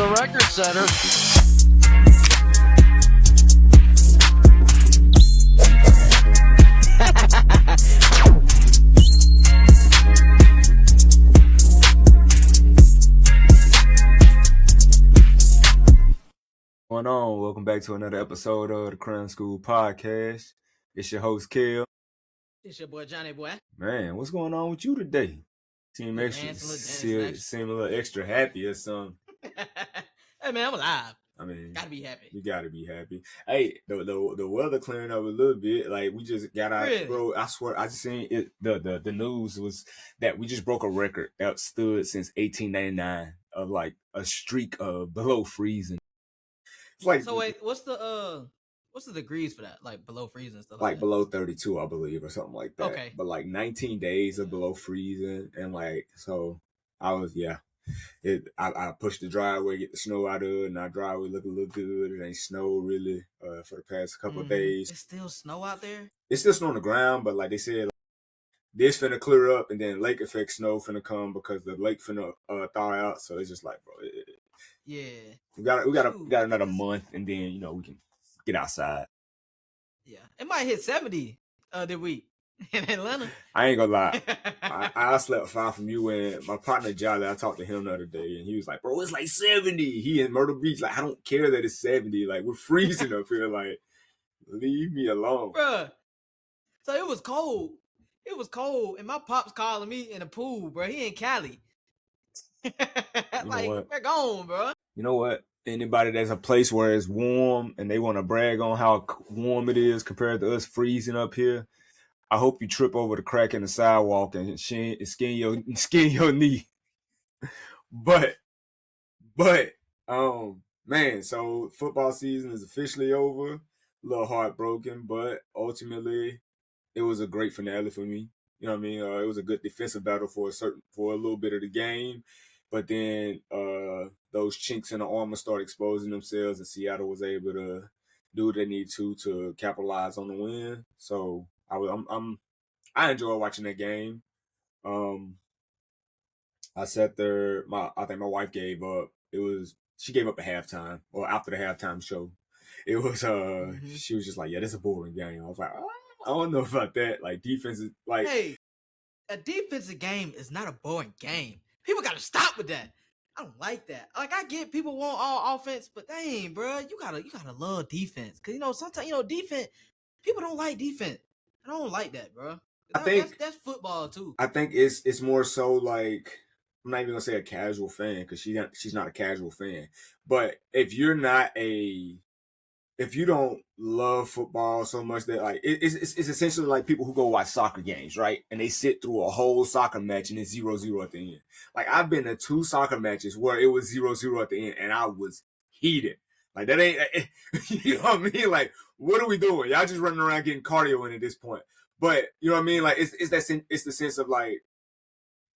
the record setter. What's going on? Welcome back to another episode of the Crown School Podcast. It's your host, Kel. It's your boy Johnny Boy. Man, what's going on with you today? Seem a little extra happy or something. Hey man, I'm alive. I mean, gotta be happy. You gotta be happy. Hey, the weather clearing up a little bit. Like we just got out, Really? bro. I swear, I just seen it. The news was that we just broke a record that stood since 1899 of like a streak of below freezing. It's like, so wait, what's the degrees for that? Like below freezing and stuff. Like that? below 32, I believe, or something like that. Okay. But like 19 days of below freezing, and like so, I was I pushed the driveway, get the snow out of it, and our driveway look a little good. It ain't snowed really for the past couple of days. It's still snow out there. It's still snow on the ground, but like they said, this finna clear up, and then lake effect snow finna come because the lake finna thaw out. So it's just like, bro, yeah, we got another month, and then we can get outside. Yeah, it might hit 70 the week in Atlanta. I ain't gonna lie. I slept far from you, and my partner Jolly, I talked to him the other day, and he was like, bro, it's like 70. He in Myrtle Beach. Like, I don't care that it's 70. Like, we're freezing up here. Like, leave me alone. Bruh. So it was cold. It was cold, and my pop's calling me in the pool, bro. He in Cali. Like, we're gone, bro. You know what? Anybody that's a place where it's warm and they want to brag on how warm it is compared to us freezing up here, I hope you trip over the crack in the sidewalk and skin your knee. But man, so football season is officially over. A little heartbroken, but ultimately it was a great finale for me. You know what I mean? It was a good defensive battle for a little bit of the game. But then those chinks in the armor started exposing themselves, and Seattle was able to do what they need to capitalize on the win. So I enjoy watching that game. I sat there. I think my wife gave up. She gave up at halftime or after the halftime show. It was She was just like, yeah, this is a boring game. I was like, I don't know about that. Like, defense is like, hey, a defensive game is not a boring game. People gotta stop with that. I don't like that. Like, I get people want all offense, but dang, bro, you gotta love defense. Cause sometimes defense, people don't like defense. I don't like that, bro. I think that's football too. I think it's more so like, I'm not even gonna say a casual fan because she's not a casual fan. But if you don't love football so much that like it's essentially like people who go watch soccer games, right? And they sit through a whole soccer match and it's 0-0 at the end. Like, I've been to 2 soccer matches where it was 0-0 at the end and I was heated. Like, that ain't, you know what I mean? Like, what are we doing? Y'all just running around getting cardio in at this point. But you know what I mean? Like, it's the sense of like,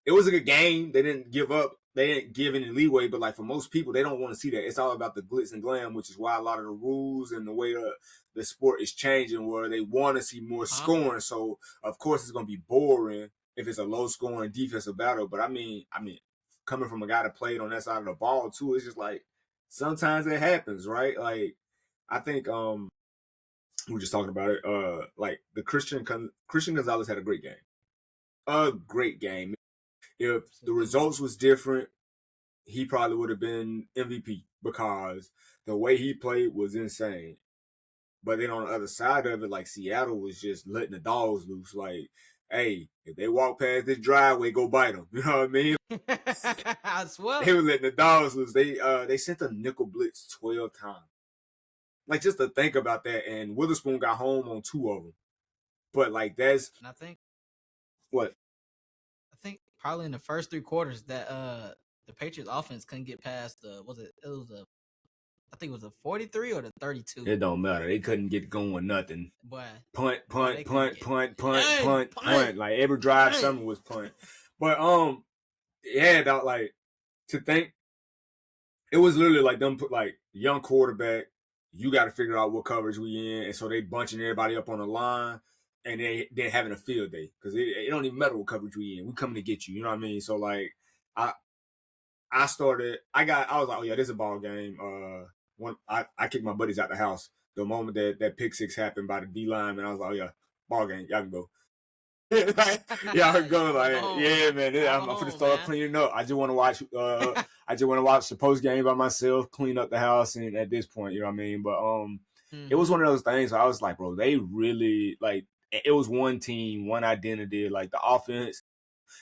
it was a good game. They didn't give up. They didn't give any leeway, but like for most people, they don't want to see that. It's all about the glitz and glam, which is why a lot of the rules and the way the sport is changing, where they want to see more scoring. So of course it's going to be boring if it's a low scoring defensive battle. But I mean, coming from a guy that played on that side of the ball too, it's just like sometimes it happens, right? Like, I think we were just talking about it. Like the Christian Gonzalez had a great game. If the results was different, he probably would have been MVP because the way he played was insane. But then on the other side of it, like, Seattle was just letting the dogs loose. Like, hey, if they walk past this driveway, go bite them. You know what I mean? I swear. They were letting the dogs loose. They sent a nickel blitz 12 times. Like, just to think about that. And Witherspoon got home on 2 of them. But like, that's... And I think... What? I think probably in the first 3 quarters that the Patriots offense couldn't get past I think it was a 43 or the 32. It don't matter. They couldn't get going nothing. Boy. Punt. Like, every drive something was punt. But like, to think, it was literally like them put like young quarterback, you got to figure out what coverage we in, and so they bunching everybody up on the line. And they're having a field day because it don't even matter what coverage we in. We coming to get you. You know what I mean? So like, I was like, oh yeah, this is a ball game. I kicked my buddies out the house the moment that pick six happened by the D line, and I was like, oh yeah, ball game, y'all can go. Like, y'all can go. Like, yeah, man, I'm gonna start cleaning up. I just want to watch. I just want to watch the post game by myself, clean up the house, and at this point, you know what I mean. But it was one of those things. Where I was like, bro, they really like. It was one team, one identity. Like the offense,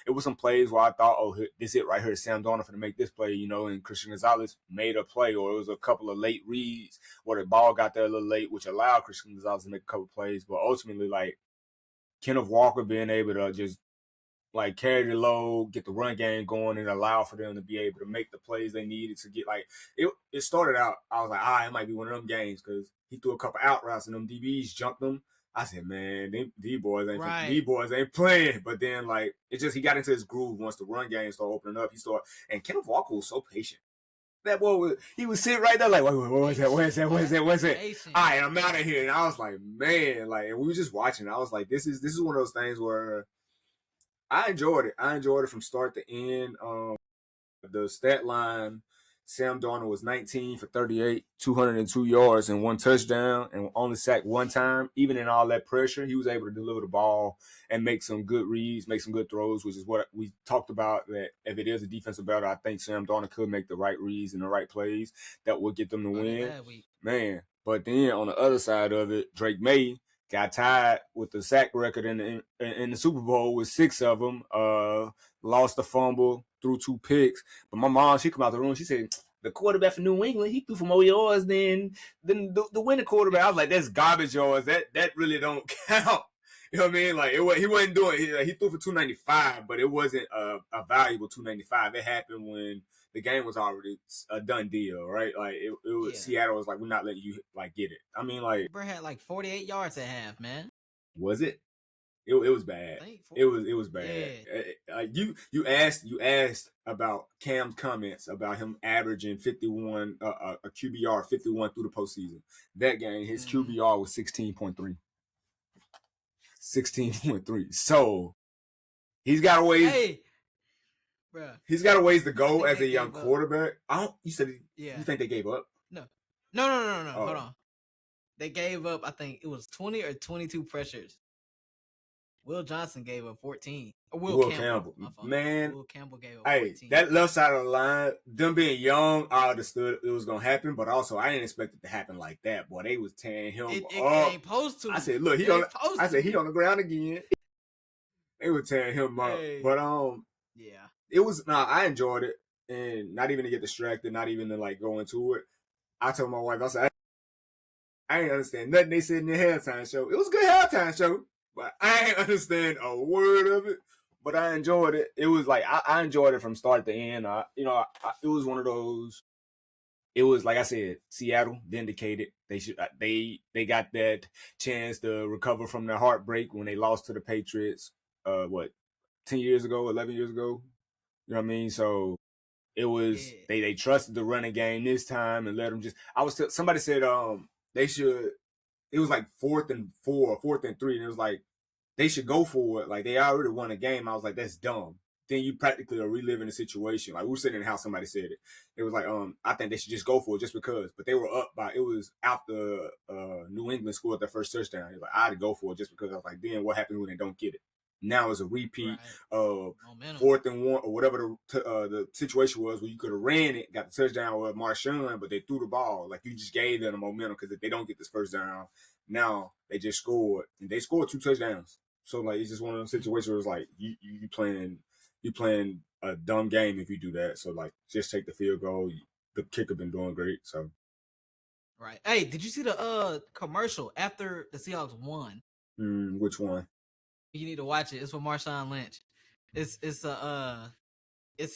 it was some plays where I thought, oh, this it right here. Sam Darnold to make this play, you know, and Christian Gonzalez made a play, or it was a couple of late reads where the ball got there a little late, which allowed Christian Gonzalez to make a couple plays. But ultimately, like Kenneth Walker being able to just like carry the load, get the run game going, and allow for them to be able to make the plays they needed to get like it started out. I was like, it might be one of them games because he threw a couple out routes and them DBs jumped them. I said, man, these boys ain't playing. But then like it just he got into his groove once the run game started opening up. And Kenneth Walker was so patient. That boy he was sitting right there like, what was that? Where's that? All right, I'm out of here. And I was like, man, like, and we were just watching. I was like, this is one of those things where I enjoyed it. I enjoyed it from start to end. The stat line, Sam Darnold was 19 for 38, 202 yards and 1 touchdown, and only sacked 1 time. Even in all that pressure, he was able to deliver the ball and make some good reads, make some good throws, which is what we talked about, that if it is a defensive battle, I think Sam Darnold could make the right reads and the right plays that would get them to win. Man, but then on the other side of it, Drake May got tied with the sack record in the Super Bowl with 6 of them. Lost the fumble, threw 2 picks. But my mom, she come out the room, she said, the quarterback for New England, he threw for more yards than the winning quarterback. I was like, that's garbage yards. That really don't count. You know what I mean? Like he wasn't doing. He threw for 295, but it wasn't a valuable 295. It happened when the game was already a done deal, right? Like it was Seattle was like, we're not letting you like get it. I mean, like Bro had like 48 yards at half, man. Was it? It was bad. It was bad. Yeah. You asked about Cam's comments about him averaging 51 a QBR 51 through the postseason. That game, his QBR was 16.3. 16.3. So he's got a ways. Hey, bro. He's got a ways to go as a young quarterback. You said you think they gave up? No. Oh. Hold on. They gave up. I think it was 20 or 22 pressures. Will Johnson gave up 14. Will Campbell. Man. Will Campbell gave up 14. Hey, that left side of the line, them being young, I understood it was going to happen, but also I didn't expect it to happen like that. Boy, they was tearing him up. It ain't supposed to. I said, look, he on the ground again. They were tearing him up. But, yeah. It was, I enjoyed it. And not even to get distracted, not even to, like, go into it. I told my wife, I said, I didn't understand nothing they said in the halftime show. It was a good halftime show. But I ain't understand a word of it. But I enjoyed it. It was like I enjoyed it from start to end. It was one of those. It was like I said, Seattle vindicated. They got that chance to recover from their heartbreak when they lost to the Patriots. 10 years ago, 11 years ago. You know what I mean? So it was they trusted the running game this time and let them just. Somebody said they should. It was like 4th and 4, 4th and 3, and it was like they should go for it. Like they already won a game. I was like, that's dumb. Then you practically are reliving the situation. Like we were sitting in the house, somebody said it. It was like, I think they should just go for it just because. But they were up by. It was after New England scored their first touchdown. He was like, I had to go for it just because. I was like, then what happens when they don't get it? Now it's a repeat of 4th and 1 or whatever the situation was where you could have ran it, got the touchdown with Marshawn, but they threw the ball. Like you just gave them the momentum because if they don't get this first down, now they just scored and they scored 2 touchdowns. So like it's just one of those situations where it's like you playing a dumb game if you do that. So like just take the field goal. The kicker been doing great. So right. Hey, did you see the commercial after the Seahawks won? Which one? You need to watch it. It's with Marshawn Lynch. It's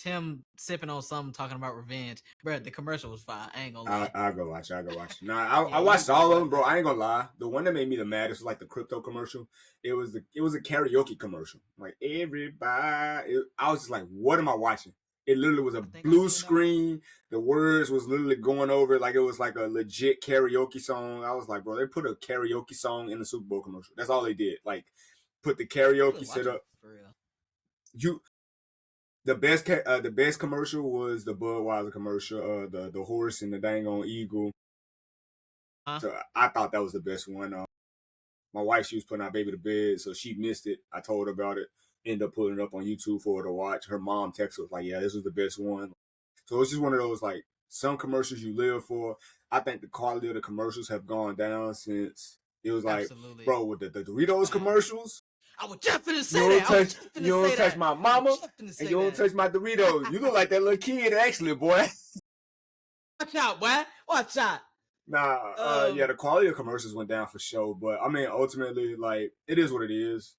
him sipping on something, talking about revenge. Bro, the commercial was fire. I ain't gonna lie. I'll go watch it. Nah, I watched all of them, bro. I ain't gonna lie. The one that made me the maddest was like the crypto commercial. It was a karaoke commercial. Like everybody, I was just like, what am I watching? It literally was a blue screen. The words was literally going over it like it was like a legit karaoke song. I was like, bro, they put a karaoke song in the Super Bowl commercial. That's all they did. Like, put the karaoke set up. For real. the best commercial was the Budweiser commercial, the horse and the dang on eagle. So I thought that was the best one. My wife, she was putting our baby to bed, so she missed it. I told her about it. Ended up putting it up on YouTube for her to watch. Her mom texted us like, "Yeah, this was the best one." So it's just one of those like some commercials you live for. I think the quality of the commercials have gone down since it was like, Absolutely. bro, with the Doritos commercials. I was just finna say that. You don't touch my mama, and you don't touch my Doritos. You look like that little kid, actually, boy. Watch out, boy. Watch out. Nah, yeah, the quality of commercials went down for sure. But I mean, ultimately, like, it is what it is.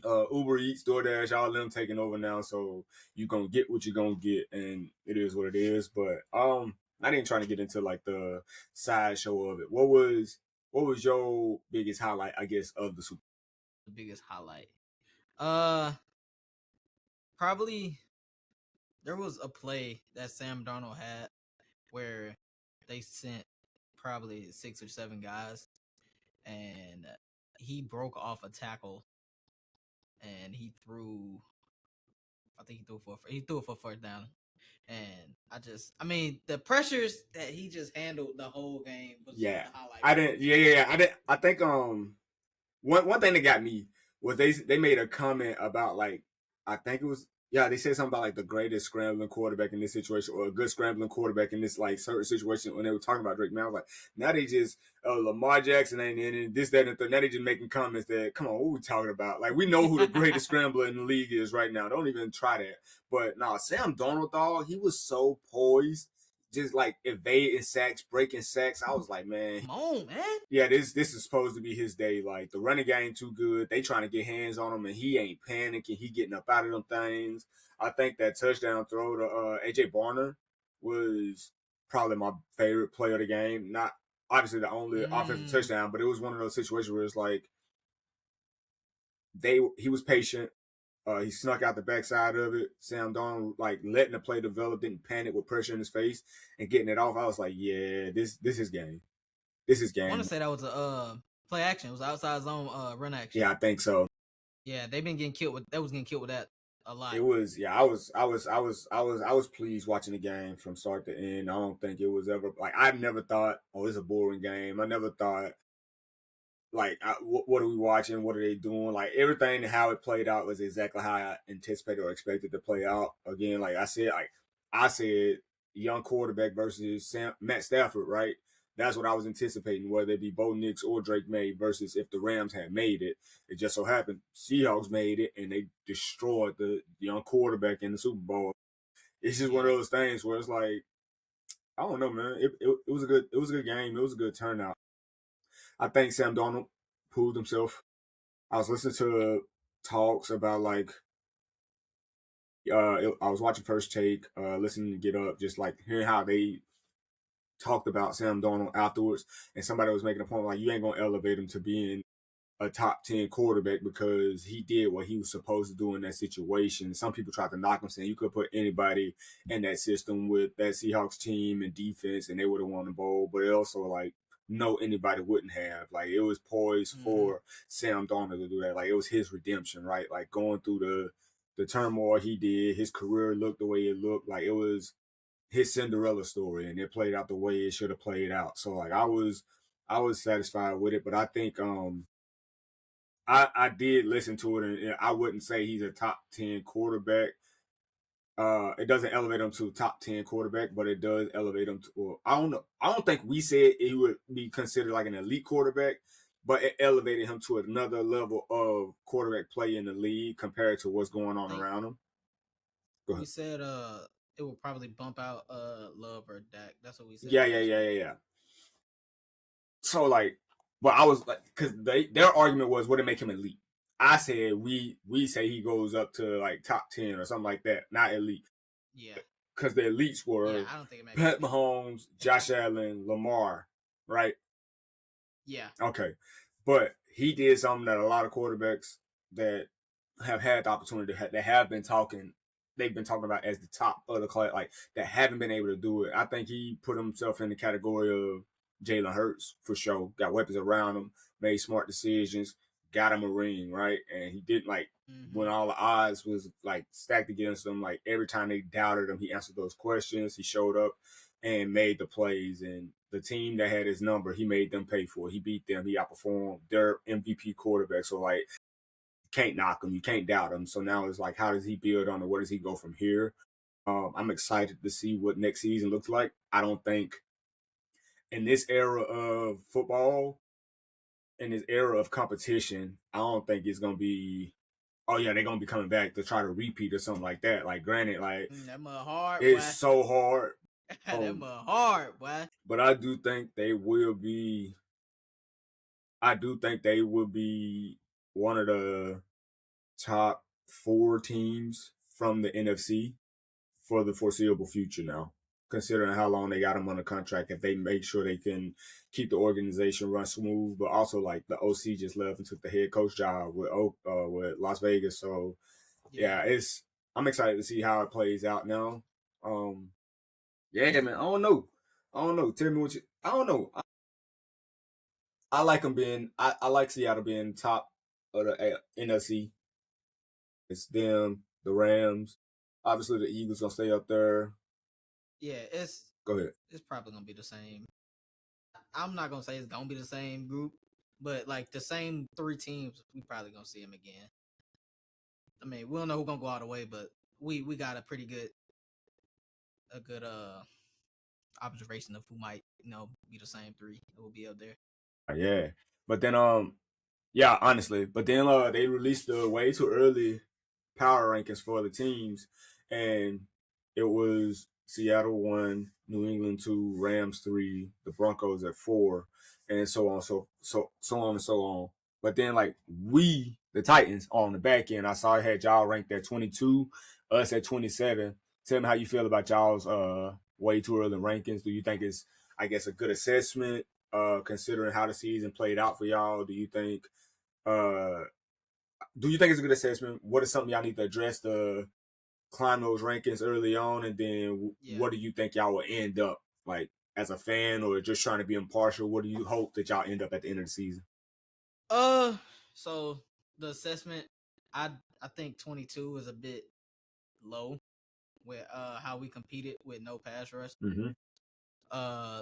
Uber Eats, DoorDash, all of them taking over now, so you gonna get what you're gonna get, and it is what it is. But I didn't try to get into like the sideshow of it. What was your biggest highlight, I guess, of the Super Bowl? The biggest highlight. Probably there was a play that Sam Darnold had where they sent probably 6 or 7 guys, and he broke off a tackle, and he threw. I think he threw it for first down, and I mean, the pressures that he just handled the whole game was Yeah, just the highlight. I didn't. Yeah, I didn't. I think one thing that got me was they made a comment about like I think it was they said something about like the greatest scrambling quarterback in this situation or a good scrambling quarterback in this like certain situation when they were talking about Drake. Man, I was like, now they just Lamar Jackson ain't in it, this, that, and the third. Now they just making comments that come on, what we talking about? Like we know who the greatest scrambler in the league is right now. Don't even try that. But nah, Sam Darnold, dog, he was so poised. Just like evading sacks, breaking sacks. I was like, man. Come on, man. Yeah, this is supposed to be his day. Like the running game too good. They trying to get hands on him and he ain't panicking. He getting up out of them things. I think that touchdown throw to AJ Barner was probably my favorite play of the game. Not obviously the only offensive touchdown, but it was one of those situations where it's like he was patient. He snuck out the backside of it. Sam Darnold like letting the play develop, didn't panic with pressure in his face and getting it off. I was like, yeah, this is game. This is game. I want to say that was a play action. It was outside zone run action. Yeah, I think so. Yeah, they've been getting killed with that a lot. It was I was pleased watching the game from start to end. I don't think it was ever like I never thought, oh, it's a boring game. I never thought like what are we watching? What are they doing? Like everything how it played out was exactly how I anticipated or expected to play out. Again, like I said, young quarterback versus Matt Stafford, right? That's what I was anticipating, whether it be Bo Nix or Drake May versus if the Rams had made it. It just so happened Seahawks made it and they destroyed the young quarterback in the Super Bowl. It's just one of those things where it's like, I don't know, man. It was a good game. It was a good turnout. I think Sam Darnold proved himself. I was listening to talks about like I was watching First Take, listening to Get Up, just like hearing how they talked about Sam Darnold afterwards, and somebody was making a point like you ain't gonna elevate him to being a top 10 quarterback because he did what he was supposed to do in that situation. Some people tried to knock him, saying you could put anybody in that system with that Seahawks team and defense, and they would have won the bowl. But it also like no, anybody wouldn't have. Like it was poised for Sam Darnold to do that. Like it was his redemption, right? Like going through the turmoil he did, his career looked the way it looked. Like it was his Cinderella story, and it played out the way it should have played out. So like I was satisfied with it, but I think I did listen to it, and I wouldn't say he's a top 10 quarterback. It doesn't elevate him to top 10 quarterback, but it does elevate him to. Well, I don't know. I don't think we said he would be considered like an elite quarterback, but it elevated him to another level of quarterback play in the league compared to what's going on around him. Go ahead. We said it will probably bump out Love or Dak. That's what we said. Yeah. So like, but I was like, because their argument was, would it make him elite? I said we say he goes up to like top 10 or something like that, not elite. Yeah. Because the elites were I don't think it Pat Mahomes, Josh Allen, Lamar, right? Yeah. Okay. But he did something that a lot of quarterbacks that have had the opportunity that have been talking, they've been talking about as the top of the class, like that haven't been able to do it. I think he put himself in the category of Jalen Hurts for sure. Got weapons around him, made smart decisions, got him a ring, right? And he didn't like when all the odds was like stacked against him. Like every time they doubted him, he answered those questions. He showed up and made the plays. And the team that had his number, he made them pay for it. He beat them. He outperformed their MVP quarterback. So like, you can't knock him. You can't doubt him. So now it's like, how does he build on it? Where does he go from here? I'm excited to see what next season looks like. I don't think in this era of football, in this era of competition, I don't think it's gonna be. Oh yeah, they're gonna be coming back to try to repeat or something like that. Like, granted, like that mud hard, it's boy. so hard. That mud hard, boy. But I do think they will be. I do think they will be one of the top 4 teams from the NFC for the foreseeable future now, considering how long they got him on the contract. If they make sure they can keep the organization run smooth, but also like the OC just left and took the head coach job with Las Vegas. So yeah, I'm excited to see how it plays out now. Yeah, man. I don't know. Tell me what you. I don't know. I like them being. I like Seattle being top of the NFC. It's them, the Rams. Obviously, the Eagles gonna stay up there. Yeah, Go ahead. It's probably gonna be the same. I'm not gonna say it's gonna be the same group, but like the same 3 teams, we probably gonna see them again. I mean, we don't know who's gonna go all the way, but we got a good observation of who might be the same 3 that will be up there. Yeah, but then yeah, honestly, but then they released the way too early power rankings for the teams, and it was Seattle 1, New England 2, Rams 3, the Broncos at 4, and so on, so on and so on. But then like the Titans on the back end, I saw it had y'all ranked at 22, us at 27. Tell me how you feel about y'all's way too early rankings. Do you think it's, I guess, a good assessment considering how the season played out for y'all? Do you think it's a good assessment? What is something y'all need to address to climb those rankings early on, and then what do you think y'all will end up like as a fan, or just trying to be impartial? What do you hope that y'all end up at the end of the season? So the assessment, I think 22 is a bit low with how we competed with no pass rush.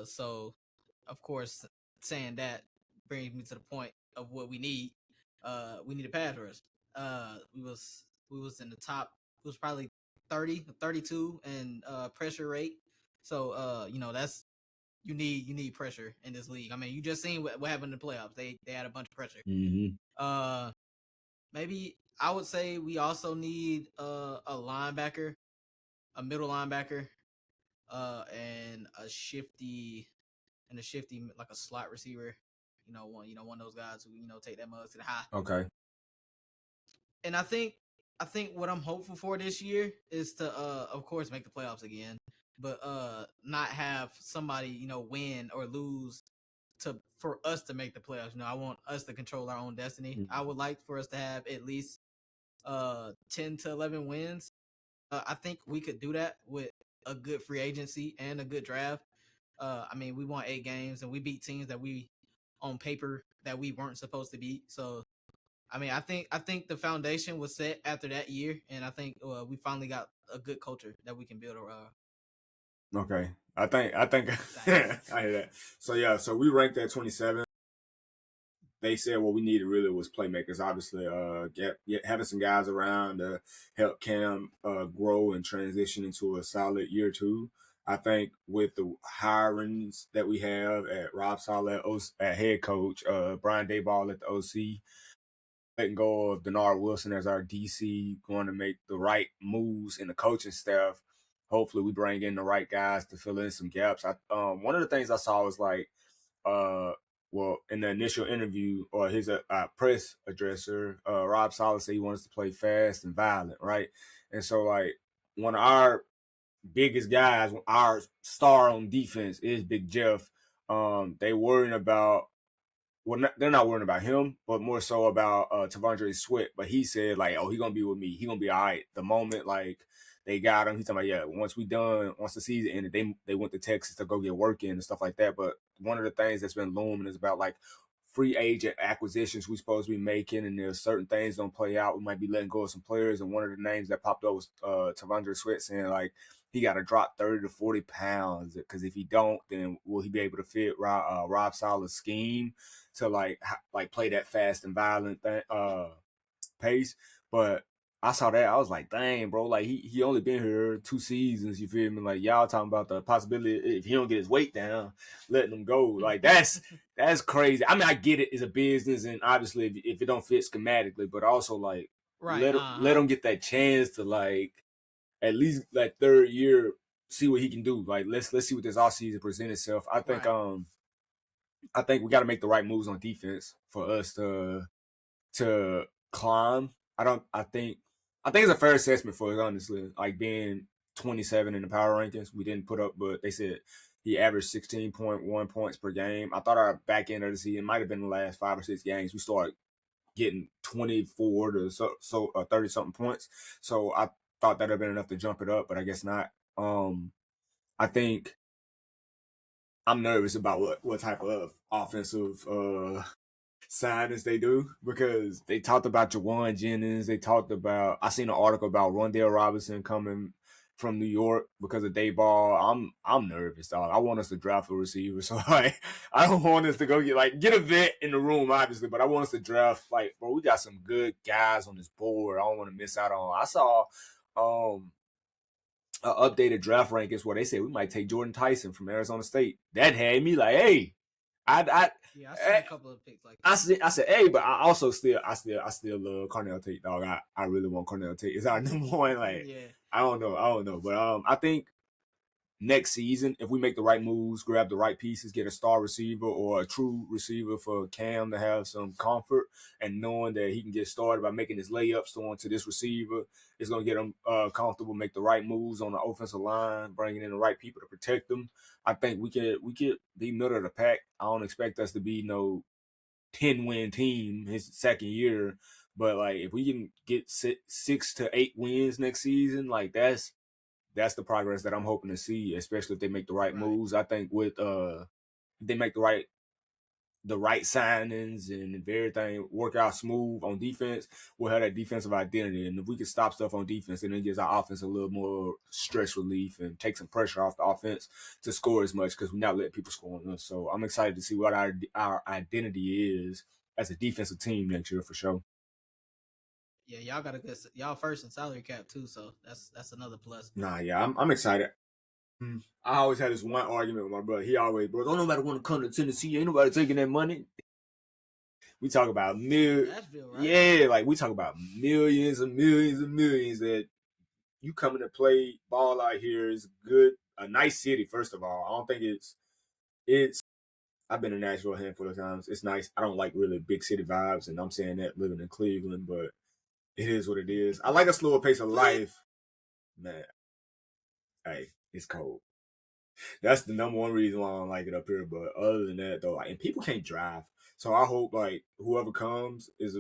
So of course, saying that brings me to the point of what we need. We need a pass rush. We was in the top. It was probably 30, 32 in pressure rate. So that's you need pressure in this league. I mean, you just seen what happened in the playoffs. They had a bunch of pressure. Maybe I would say we also need a linebacker, a middle linebacker, and a shifty like a slot receiver. One of those guys who take that mug to the high. Okay. And I think what I'm hopeful for this year is to of course make the playoffs again, but not have somebody win or lose for us to make the playoffs. I want us to control our own destiny. I would like for us to have at least 10 to 11 wins. I think we could do that with a good free agency and a good draft. I mean, we won 8 games and we beat teams that we on paper that we weren't supposed to beat. So I mean, I think the foundation was set after that year, and I think we finally got a good culture that we can build around. Okay, I think I hear that. So yeah, so we ranked at 27. They said what we needed really was playmakers. Obviously, having some guys around to help Cam grow and transition into a solid year 2. I think with the hirings that we have at Rob Saleh at head coach, Brian Dayball at the OC, letting go of Denard Wilson as our DC, going to make the right moves in the coaching staff. Hopefully, we bring in the right guys to fill in some gaps. One of the things I saw was like, in the initial interview or his press addresser, Rob Saleh said he wants to play fast and violent, right? And so, like, one of our biggest guys, our star on defense is Big Jeff. They worrying about. Well, they're not worrying about him, but more so about Tavondre Sweat. But he said, like, oh, he going to be with me. He going to be all right. The moment, like, they got him, he's talking about, once the season ended, they went to Texas to go get work in and stuff like that. But one of the things that's been looming is about, like, free agent acquisitions we supposed to be making, and there's certain things don't play out. We might be letting go of some players, and one of the names that popped up was Tavondre Sweat saying like he got to drop 30 to 40 pounds because if he don't, then will he be able to fit Rob Sala's scheme to like play that fast and violent pace? But I saw that. I was like, dang, bro. Like he only been here 2 seasons. You feel me? Like y'all talking about the possibility if he don't get his weight down, letting him go. Like that's crazy. I mean, I get it. It's a business, and obviously, if it don't fit schematically, but also like let him get that chance to like at least that third year see what he can do. Like let's see what this offseason present itself. I think we got to make the right moves on defense for us to climb. I think it's a fair assessment for us, honestly. Like being 27 in the power rankings, we didn't put up, but they said he averaged 16.1 points per game. I thought our back end of the season might have been the last 5 or 6 games we started getting 24 to 30 something points. So I thought that'd have been enough to jump it up, but I guess not. I think I'm nervous about what type of offensive signings they do because they talked about Jawan Jennings. They talked about I seen an article about Rondale Robinson coming from New York because of Dayball. I'm nervous, dog. I want us to draft a receiver. So like I don't want us to go get a vet in the room, obviously, but I want us to draft bro, we got some good guys on this board. I don't want to miss out on. I saw an updated draft rankings where they said we might take Jordan Tyson from Arizona State. That had me like, hey, I see a couple of picks like that. I said, hey, but I still love Cornell Tate, dog. I really want Cornell Tate. It's our number one. Like, yeah. I don't know, but I think next season, if we make the right moves, grab the right pieces, get a star receiver or a true receiver for Cam to have some comfort and knowing that he can get started by making his layups throwing to this receiver, it's going to get him comfortable, make the right moves on the offensive line, bringing in the right people to protect them. I think we could be middle of the pack. I don't expect us to be no 10-win team his second year, but like if we can get 6 to 8 wins next season, like that's the progress that I'm hoping to see, especially if they make the right moves. I think with if they make the right signings and if everything work out smooth on defense, we'll have that defensive identity. And if we can stop stuff on defense, then it gives our offense a little more stress relief and take some pressure off the offense to score as much because we're not letting people score on us. So I'm excited to see what our identity is as a defensive team next year for sure. Yeah, y'all got a good y'all first in salary cap too, so that's another plus. Nah, yeah, I'm excited. I always had this one argument with my brother. He always, bro, don't nobody want to come to Tennessee. Ain't nobody taking that money. We talk about Nashville, right? Yeah, like we talk about millions and millions and millions that you coming to play ball out here is good. A nice city, first of all. I don't think it's. I've been to Nashville a handful of times. It's nice. I don't like really big city vibes, and I'm saying that living in Cleveland, but it is what it is. I like a slower pace of life. Man, hey, it's cold. That's the number one reason why I don't like it up here. But other than that, though, and people can't drive, so I hope whoever comes is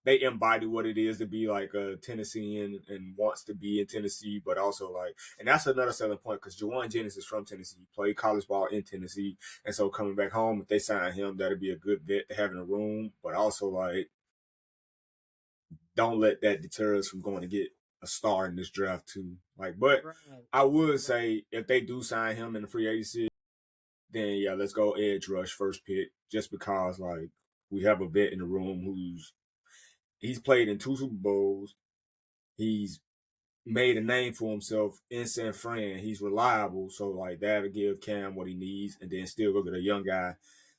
they embody what it is to be like a Tennessean and wants to be in Tennessee, but also and that's another selling point because Jawan Jennings is from Tennessee, he played college ball in Tennessee, and so coming back home, if they sign him, that'd be a good vet to have in a room, but also don't let that deter us from going to get a star in this draft too. But I would say if they do sign him in the free agency, then yeah, let's go edge rush first pick, just because we have a vet in the room he's played in 2 Super Bowls. He's made a name for himself in San Fran. He's reliable, so that'll give Cam what he needs, and then still go get a young guy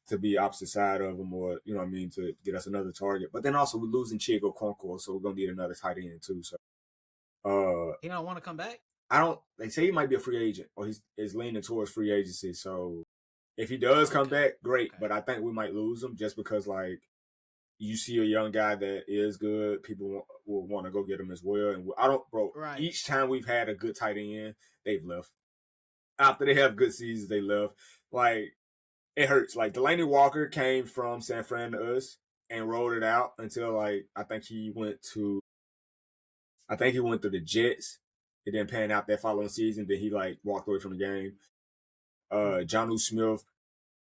to be opposite side of him, or you know what I mean, to get us another target. But then also we're losing Chico Concord, so we're gonna need another tight end too. So he don't want to come back? They say he might be a free agent or he's leaning towards free agency. So if he does come back, great. Okay. But I think we might lose him just because you see a young guy that is good, people will want to go get him as well. And each time we've had a good tight end, they've left. After they have good seasons, they left. It hurts. Delaney Walker came from San Fran to us and rolled it out until I think he went to the Jets. It didn't pan out that following season. Then he walked away from the game. Jonnu Smith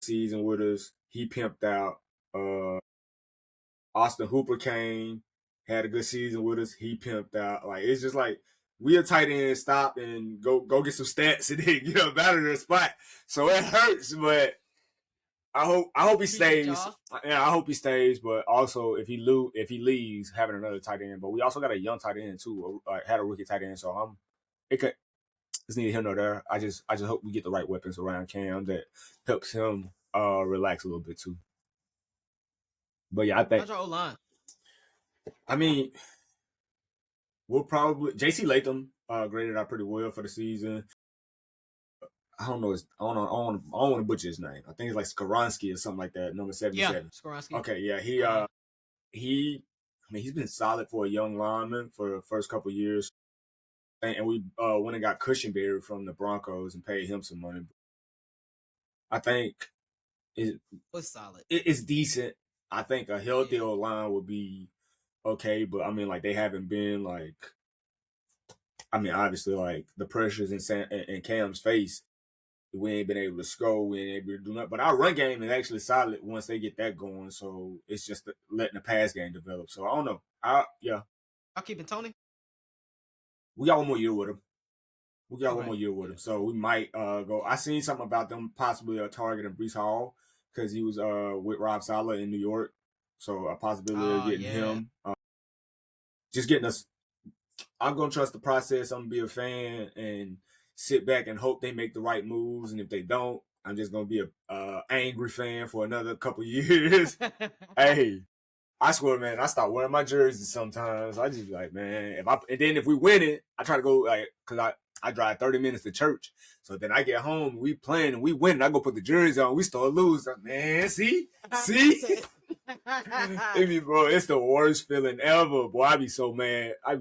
season with us. He pimped out. Uh, Austin Hooper came, had a good season with us. He pimped out. Like it's just like we a tight end stop and go get some stats and then get up out of their spot. So it hurts, but I hope he Appreciate stays. y'all. Yeah, I hope he stays. But also if he leaves, having another tight end. But we also got a young tight end too. Had a rookie tight end, so it could. It's neither here nor there. I just hope we get the right weapons around Cam that helps him relax a little bit too. But yeah, I think. How's your O-line? I mean, we'll probably JC Latham graded out pretty well for the season. I don't know. I don't want to butcher his name. I think it's like Skaronski or something like that. Number 77. Yeah, Skaronski. Okay, yeah. I mean, he's been solid for a young lineman for the first couple of years. And we went and got Cushionberry from the Broncos and paid him some money. I think it was solid. It's decent. I think a healthy old line would be okay, but I mean, like they haven't been like. I mean, obviously, like the pressures in Cam's face, we ain't been able to score. We ain't able to do nothing. But our run game is actually solid once they get that going. So it's just letting the pass game develop. So I don't know. I'll keep it Tony. We got one more year with him. So we might go. I seen something about them possibly targeting Breece Hall because he was with Rob Saleh in New York. So a possibility of getting him. Just getting us. I'm gonna trust the process. I'm gonna be a fan and sit back and hope they make the right moves. And if they don't, I'm just gonna be a angry fan for another couple years. Hey, I swear, man, I start wearing my jersey sometimes. I just be like, man, if we win it, I try to go like because I drive 30 minutes to church. So then I get home, we playing and we win. And I go put the jersey on. We start losing. Man, see. Bro, it's the worst feeling ever. Boy, I be so mad. I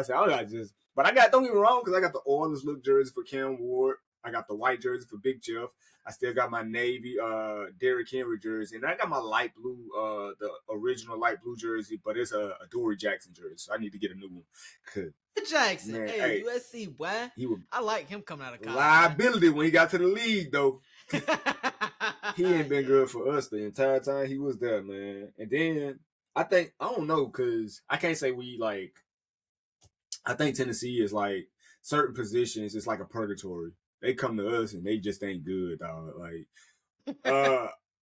said, I got just, but don't get me wrong, because I got the Oilers look jersey for Cam Ward. I got the white jersey for Big Jeff. I still got my navy Derrick Henry jersey, and I got my light blue, the original light blue jersey, but it's a Dory Jackson jersey. So I need to get a new one. Jackson, man, hey, USC, boy. I like him coming out of college. Liability when he got to the league, though. He ain't been good for us the entire time he was there, man. And then I don't know, because I can't say we like. I think Tennessee is like certain positions. It's like a purgatory. They come to us and they just ain't good, dog. Like,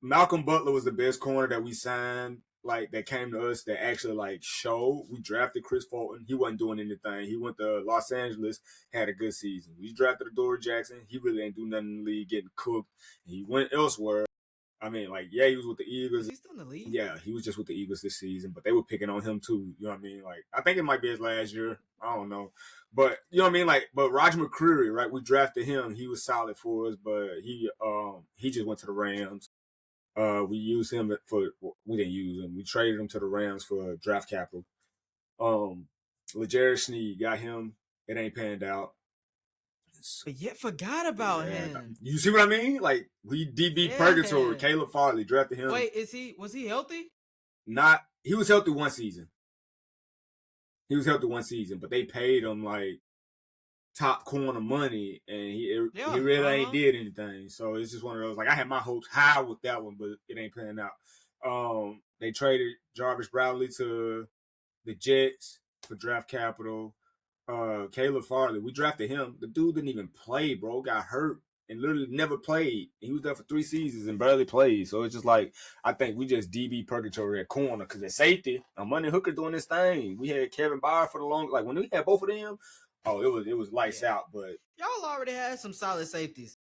Malcolm Butler was the best corner that we signed. Like that came to us that actually like showed. We drafted Chris Fulton. He wasn't doing anything. He went to Los Angeles, had a good season. We drafted Adoree Jackson. He really ain't do nothing in the league, getting cooked. He went elsewhere. I mean, like, yeah, he was with the Eagles. Is he still in the league? Yeah, he was just with the Eagles this season, but they were picking on him too. You know what I mean? Like, I think it might be his last year. I don't know. But you know what I mean? Like, but Roger McCreary, right? We drafted him. He was solid for us, but he just went to the Rams. We used him we didn't use him. We traded him to the Rams for draft capital. LeJarrette Sneed, got him. It ain't panned out. But yet forgot about him. You see what I mean? Like we DB purgatory. Caleb Farley drafted him. Wait, was he healthy? He was healthy one season. But they paid him like top corner money, and he really ain't did anything. So it's just one of those. Like I had my hopes high with that one, but it ain't panning out. They traded Jarvis Bradley to the Jets for draft capital. Caleb Farley, we drafted him. The dude didn't even play, bro. Got hurt and literally never played. He was there for 3 seasons and barely played. So it's just like I think we just DB purgatory at corner because at safety, Money Hooker doing this thing. We had Kevin Byard for the long. Like when we had both of them, it was lights out. But y'all already had some solid safeties.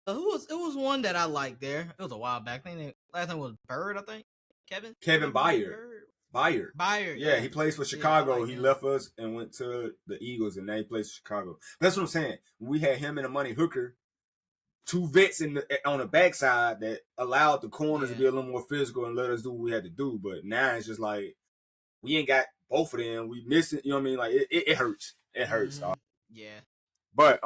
It was one that I liked there. It was a while back. I think last time was Bird. I think Kevin Byard. Byard. Yeah, he plays for Chicago. He left us and went to the Eagles, and now he plays for Chicago. That's what I'm saying. We had him and Money Hooker, 2 vets on the backside that allowed the corners to be a little more physical and let us do what we had to do. But now it's just like we ain't got both of them. We miss it. You know what I mean? Like it hurts. It hurts. Mm-hmm. Yeah. But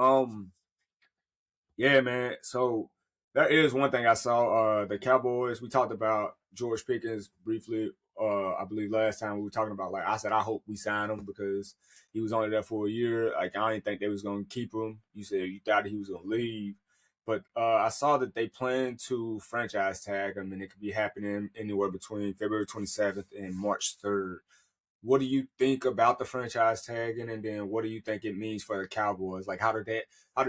yeah, man. So there is one thing I saw. The Cowboys. We talked about George Pickens briefly. I believe last time we were talking about, like I said, I hope we sign him because he was only there for a year. Like I didn't think they was gonna keep him. You said you thought he was gonna leave, But I saw that they plan to franchise tag him, and it could be happening anywhere between February 27th and March 3rd. What do you think about the franchise tagging, and then what do you think it means for the Cowboys? Like, how does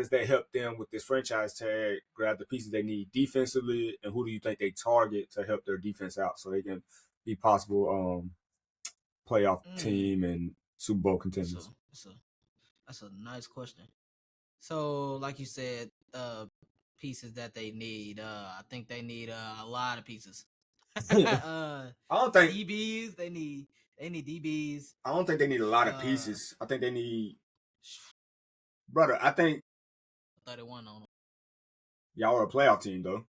that help them with this franchise tag? Grab the pieces they need defensively, and who do you think they target to help their defense out so they can be possible playoff team and Super Bowl contenders? That's a nice question. So, like you said, pieces that they need. I think they need a lot of pieces. I don't think DBs. They need DBs. I don't think they need a lot of pieces. I think they need, brother. I think 31 on them. Y'all are a playoff team though.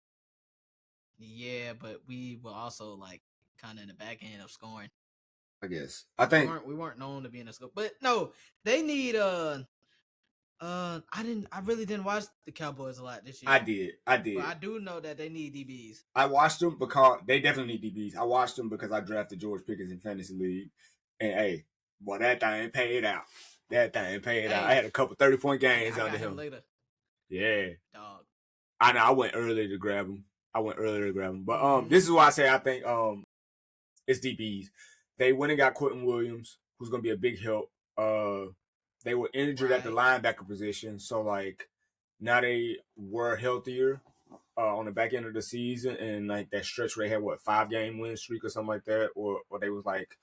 Yeah, but we were also like kind of in the back end of scoring. I guess. I think we weren't known to be in the scope, but no, they need I really didn't watch the Cowboys a lot this year. I did. But I do know that they need DBs. I watched them because they definitely need DBs. I watched them because I drafted George Pickens in fantasy league, and hey, boy, that thing paid out. I had a couple 30-point games under him. Later. Yeah, dog. I know. I went earlier to grab him. But this is why I say I think it's DBs. They went and got Quentin Williams, who's gonna be a big help. They were injured at the linebacker position, so like now they were healthier on the back end of the season, and like that stretch where they had 5-game win streak or something like that, or they was like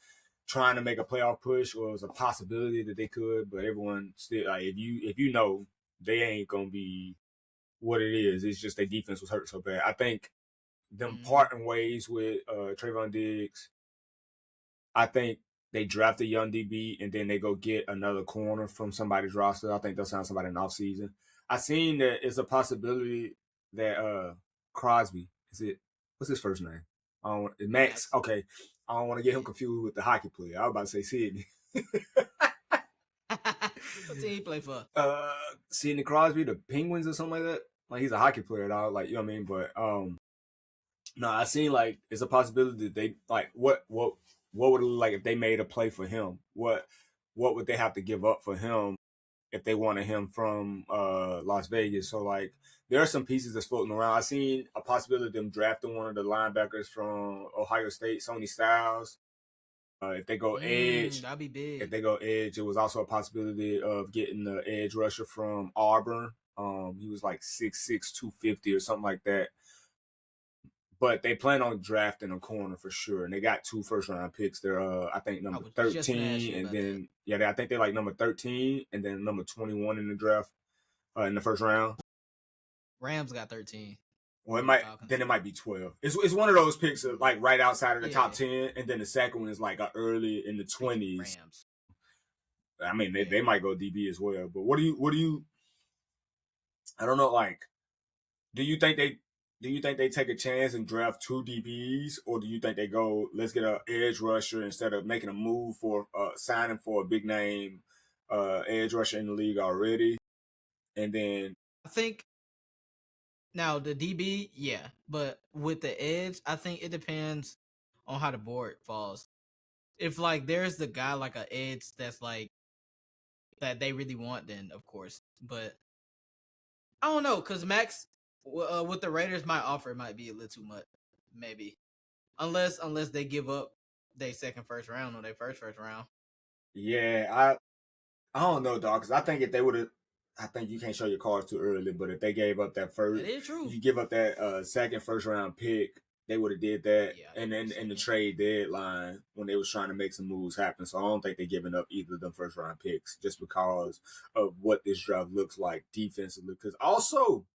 trying to make a playoff push, or it was a possibility that they could, but everyone still like if you know they ain't gonna be what it is. It's just their defense was hurt so bad. I think them parting ways with Trayvon Diggs. I think they draft a young DB and then they go get another corner from somebody's roster. I think they'll sign somebody in the offseason. I seen that it's a possibility that Crosby, what's his first name? Max. Okay. I don't want to get him confused with the hockey player. I was about to say Sidney. What team he play for? Sidney Crosby, the Penguins or something like that. Like he's a hockey player, dog. Like, you know what I mean? But no, I seen like it's a possibility that they like what would it look like if they made a play for him? What would they have to give up for him if they wanted him from Las Vegas? So like there are some pieces that's floating around. I seen a possibility of them drafting one of the linebackers from Ohio State, Sonny Styles. If they go edge, that'd be big. If they go edge, it was also a possibility of getting the edge rusher from Auburn. He was like 6'6", 250 or something like that. But they plan on drafting a corner for sure, and they got 2 first-round picks. They're I think number 13, and then I think they're like number 13, and then number 21 in the draft in the first round. Rams got 13. Well, it might be 12. It's one of those picks like right outside of the top 10, and then the second one is like early in the 20s. Rams. I mean, they might go DB as well. But what do you? I don't know. Like, do you think they take a chance and draft 2 DBs, or do you think they go, let's get an edge rusher instead of making a move for signing for a big name edge rusher in the league already? And then I think now the DB, but with the edge, I think it depends on how the board falls. If like there's the guy like an edge that's like that they really want, then of course. But I don't know, because Max with the Raiders, my offer might be a little too much, maybe, unless they give up their first round or their first round. Yeah, I don't know, dog. Because I think if they would have, I think you can't show your cards too early. But if they gave up that first, that is true. If you give up that second first round pick, they would have did that. Yeah, and then in the trade deadline when they was trying to make some moves happen. So I don't think they're giving up either of them first round picks just because of what this draft looks like defensively. Because also,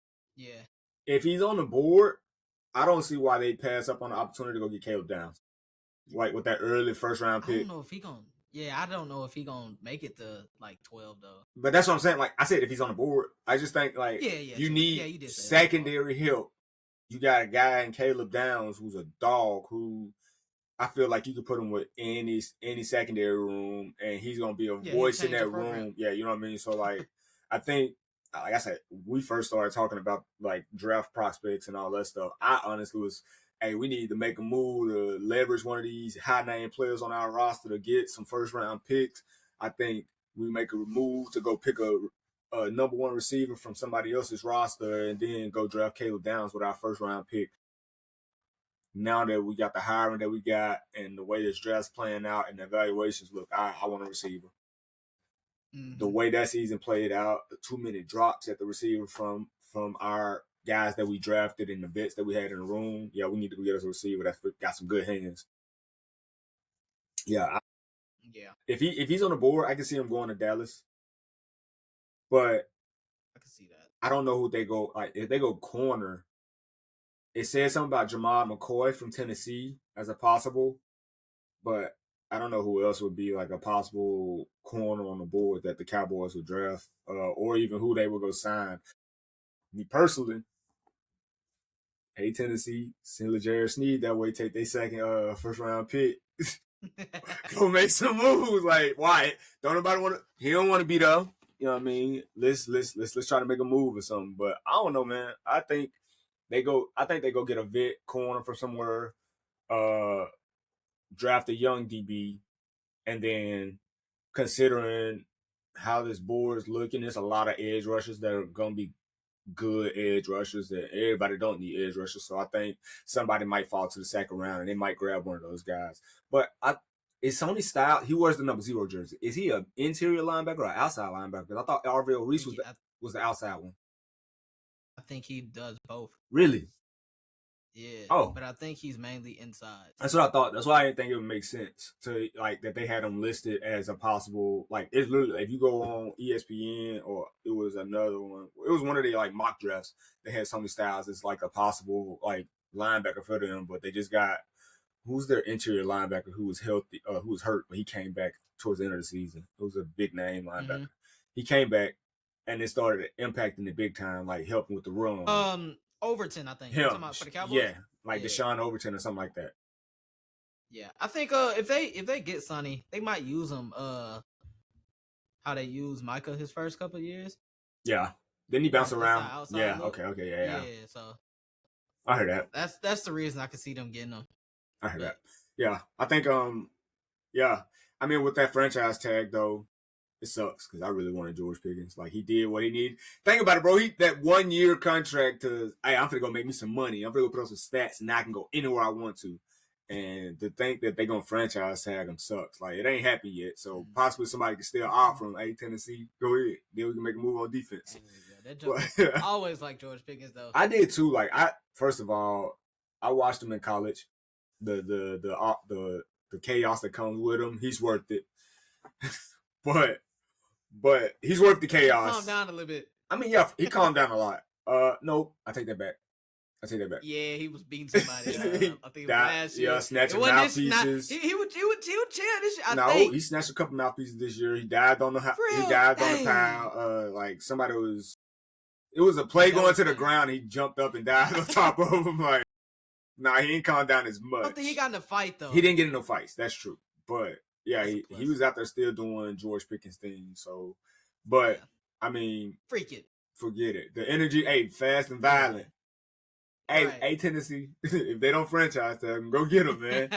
if he's on the board, I don't see why they pass up on the opportunity to go get Caleb Downs. Like with that early first round pick. I don't know if he gonna. Yeah, I don't know if he gonna make it to like 12 though. But that's what I'm saying. Like I said, if he's on the board, I just think like you need secondary help. You got a guy in Caleb Downs who's a dog who I feel like you could put him with any secondary room and he's gonna be a voice in that room. Yeah, you know what I mean? So like I think like I said, we first started talking about like draft prospects and all that stuff. I honestly was hey, we need to make a move to leverage one of these high-name players on our roster to get some first-round picks. I think we make a move to go pick a a number one receiver from somebody else's roster and then go draft Caleb Downs with our first round pick. Now that we got the hiring that we got and the way this draft's playing out and the evaluations look, I want a receiver. Mm-hmm. The way that season played out, the 2 minute drops at the receiver from our guys that we drafted and the vets that we had in the room. Yeah, we need to go get us a receiver that's got some good hands. Yeah. If he's on the board, I can see him going to Dallas. But I can see that. I don't know who they go. Like if they go corner, it says something about Jamal McCoy from Tennessee as a possible, but I don't know who else would be like a possible corner on the board that the Cowboys would draft, or even who they would go sign. Me personally, hey Tennessee, send LeJarrette Sneed that way, take their second first round pick. Go make some moves. Like why? Don't nobody want to. He don't want to be there. You know what I mean? Let's try to make a move or something. But I don't know, man. I think they go get a vet corner from somewhere, draft a young DB, and then considering how this board is looking, there's a lot of edge rushers that are gonna be good edge rushers that everybody don't need edge rushers. So I think somebody might fall to the second round and they might grab one of those guys. But is Sonny Styles, he wears the number 0 jersey. Is he an interior linebacker or outside linebacker? Because I thought Arvell Reese was the outside one. I think he does both. Really? Yeah. Oh. But I think he's mainly inside. That's what I thought. That's why I didn't think it would make sense to like that they had him listed as a possible like it's literally if you go on ESPN or it was another one. It was one of the like mock drafts. They had Sonny Styles as like a possible like linebacker for them, but they just got who's their interior linebacker who was healthy, who was hurt, but he came back towards the end of the season. It was a big name linebacker. Mm-hmm. He came back and it started impacting the big time, like helping with the run. Overton, I think. Him. For the Cowboys? Yeah, like Deshaun Overton or something like that. Yeah, I think if they get Sonny, they might use him. How they use Micah his first couple of years. Yeah, then he bounced around. Outside look. Okay, yeah. So I heard that. That's the reason I could see them getting him. I heard that. Yeah, I think yeah. I mean, with that franchise tag though, it sucks because I really wanted George Pickens. Like he did what he needed. Think about it, bro. That 1 year contract to hey, I'm gonna go make me some money. I'm gonna go put on some stats and I can go anywhere I want to. And to think that they're gonna franchise tag him sucks. Like it ain't happened yet. So possibly somebody can still offer him, hey Tennessee, go ahead. Then we can make a move on defense. I always like George Pickens though. I did too. Like first of all, I watched him in college. The chaos that comes with him, he's worth it. But he's worth the chaos. Calm down a little bit. I mean, yeah, he calmed down a lot. No, I take that back. Yeah, he was beating somebody. I think it was last year. Yeah, snatching mouthpieces. He would chill this year. I think. He snatched a couple mouthpieces this year. He died on the pile. Like somebody was. It was a play going to the ground. He jumped up and died on top of him. Like, nah, he ain't calmed down as much. I don't think he got in a fight though. He didn't get in no fights. That's true. But yeah, he was out there still doing George Pickens things. So, but I mean, forget it. The energy, hey, fast and violent. Hey, Tennessee, if they don't franchise them, go get them, man.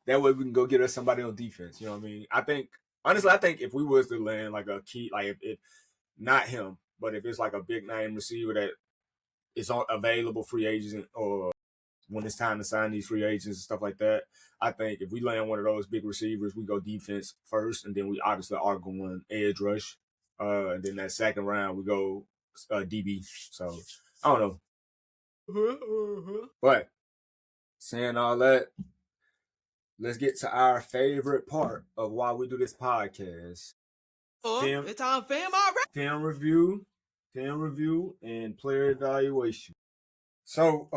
That way we can go get us somebody on defense. You know what I mean? I think if we was to land like a key, like if not him, but if it's like a big name receiver that is available free agent or when it's time to sign these free agents and stuff like that, I think if we land one of those big receivers, we go defense first, and then we obviously are going edge rush. And then that second round, we go DB. So, I don't know. But saying all that, let's get to our favorite part of why we do this podcast. It's on film already. Film review, and player evaluation. So,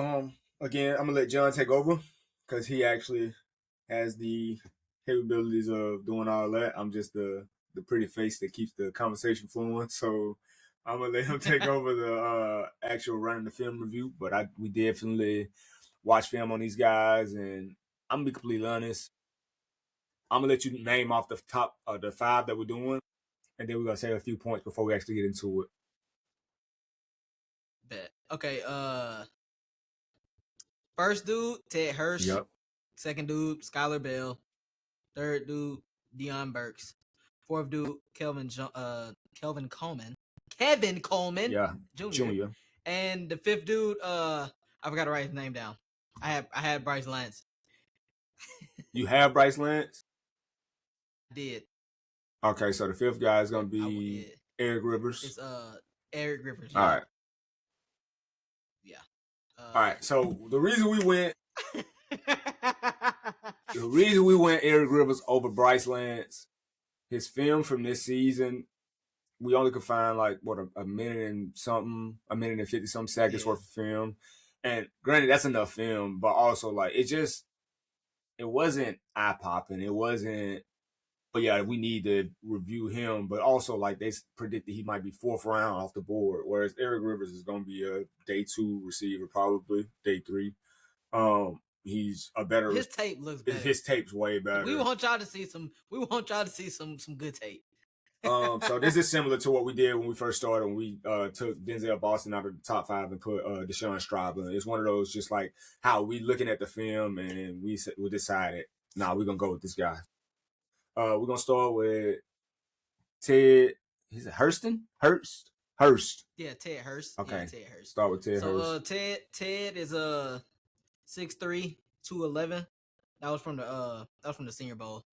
again, I'm gonna let John take over because he actually has the capabilities of doing all that. I'm just the pretty face that keeps the conversation flowing. So I'm gonna let him take over the actual running the film review. But we definitely watch film on these guys, and I'm gonna be completely honest. I'm gonna let you name off the top of the 5 that we're doing, and then we're gonna say a few points before we actually get into it. Bet. Okay. First dude, Ted Hurst. Yep. Second dude, Skylar Bell. Third dude, Deion Burks. Fourth dude, Kelvin Coleman. Kevin Coleman, Yeah, Jr. Junior. And the fifth dude, I forgot to write his name down. I had Bryce Lance. You have Bryce Lance? I did. Okay, so the fifth guy is gonna Yeah. be Eric Rivers. It's Eric Rivers. All right. Yeah. All right. So the reason we went Eric Rivers over Bryce Lance, his film from this season, we only could find like what a minute and 50 something seconds worth of film. And granted, that's enough film, but also like it wasn't eye popping. It wasn't. But yeah, we need to review him. But also, like they predicted, he might be fourth round off the board, whereas Eric Rivers is going to be a day 2 receiver, probably day 3. He's a better. His tape looks better. His tape's way better. We want y'all to see some. We want y'all to see some good tape. So this is similar to what we did when we first started. When we took Denzel Boston out of the top 5 and put Deshaun Stribling. It's one of those just like how we looking at the film and we decided, nah, we're gonna go with this guy. We're gonna start with Ted. Is it Hurston? Hurst. Yeah, Ted Hurst. Okay. Yeah, Ted Hurst. Start with Ted Hurst. Ted is 6'3", 211. That was from the Senior Bowl.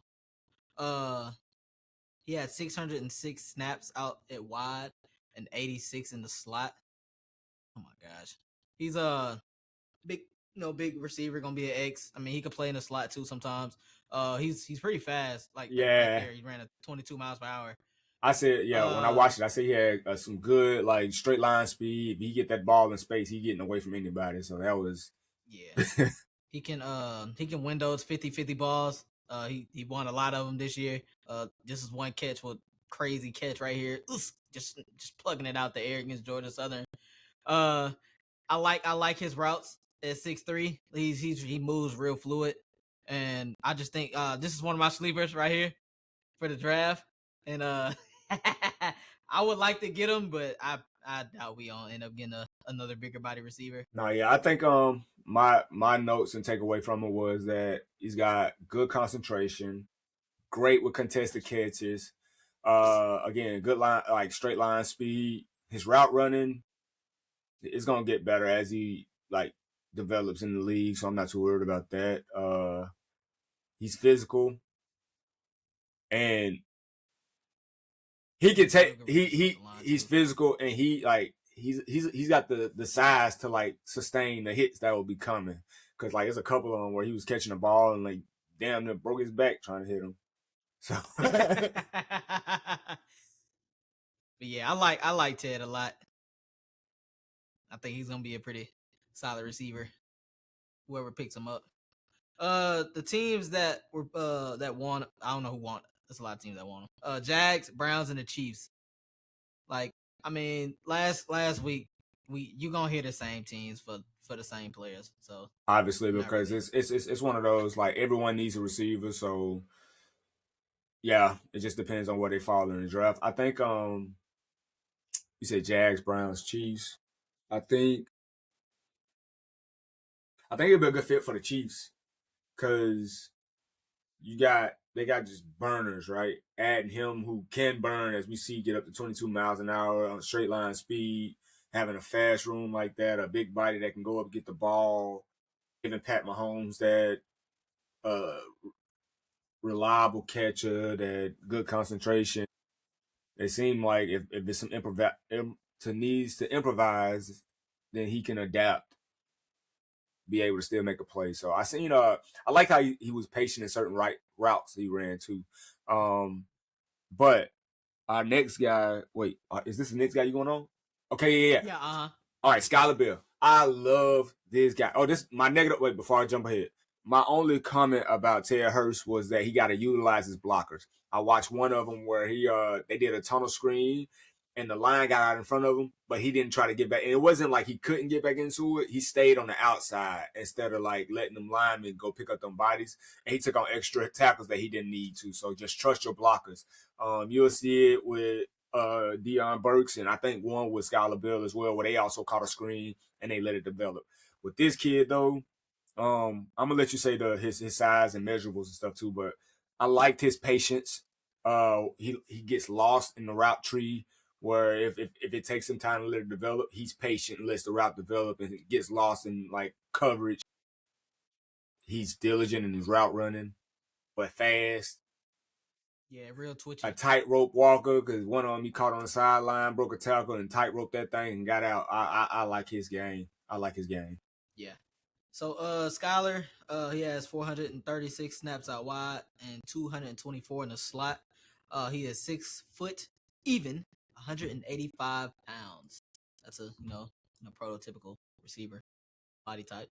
He had 606 snaps out at wide and 86 in the slot. Oh my gosh. He's a big receiver, gonna be an X. I mean, he could play in the slot too sometimes. He's pretty fast. Like there. He ran at 22 miles per hour. I said, when I watched it, I said he had some good like straight line speed. If he get that ball in space, he getting away from anybody. So that was he can win those 50-50 balls. He won a lot of them this year. This is one catch with crazy catch right here. Just plugging it out the air against Georgia Southern. I like his routes at 6'3". He moves real fluid, and I just think this is one of my sleepers right here for the draft. And I would like to get him, but I doubt we all end up getting another bigger body receiver. No, yeah, I think my notes and takeaway from him was that he's got good concentration, great with contested catches. Again, good line, like straight line speed. His route running is gonna get better as he like develops in the league, so I'm not too worried about that. He's physical, and he can take he's physical, and he's got the size to like sustain the hits that will be coming. Because like there's a couple of them where he was catching the ball and like damn near broke his back trying to hit him. So but yeah, I like Ted a lot. I think he's gonna be a pretty solid receiver. Whoever picks him up. The teams that were that won, I don't know who won. There's a lot of teams that won them. Jags, Browns, and the Chiefs. Like, I mean, last week you gonna hear the same teams for the same players. So obviously, because it's one of those like everyone needs a receiver. So yeah, it just depends on where they fall in the draft. I think you said Jags, Browns, Chiefs. I think it'd be a good fit for the Chiefs because they got just burners, right? Adding him who can burn, as we see, get up to 22 miles an hour on straight line speed, having a fast room like that, a big body that can go up, get the ball, giving Pat Mahomes that reliable catcher, that good concentration. It seemed like if it's some needs to improvise, then he can adapt, be able to still make a play. So I seen I like how he was patient in certain routes he ran too. But our next guy, wait, is this the next guy you going on? Okay, yeah. Yeah. All right, Skylar Bill. I love this guy. Oh, this my negative. Wait, before I jump ahead, my only comment about Ted Hurst was that he got to utilize his blockers. I watched one of them where they did a tunnel screen and the line got out in front of him, but he didn't try to get back. And it wasn't like he couldn't get back into it. He stayed on the outside instead of like letting them linemen go pick up them bodies. And he took on extra tackles that he didn't need to. So just trust your blockers. You'll see it with Deion Burks, and I think one with Skylar Bill as well, where they also caught a screen and they let it develop. With this kid though, I'm gonna let you say his size and measurables and stuff too, but I liked his patience. He gets lost in the route tree where if it takes some time to let it develop, he's patient and lets the route develop and it gets lost in like coverage. He's diligent in his route running, but fast. Yeah, real A twitchy. tightrope walker because one of them he caught on the sideline, broke a tackle, and tightrope that thing and got out. I like his game. I like his game. Yeah. So Skyler, he has 436 snaps out wide and 224 in the slot. He is 6 foot even, 185 pounds. That's a prototypical receiver body type.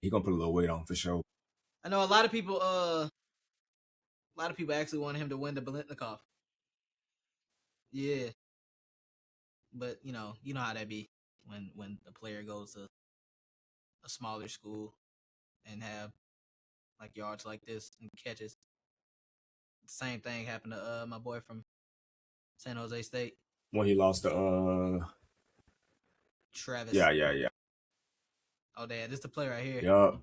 He gonna put a little weight on for sure. I know a lot of people actually wanted him to win the Biletnikoff. Yeah. But you know how that be when the player goes to a smaller school and have like yards like this and catches. Same thing happened to my boy from San Jose State. When he lost to Travis. Yeah. Oh damn, this the play right here. Yup.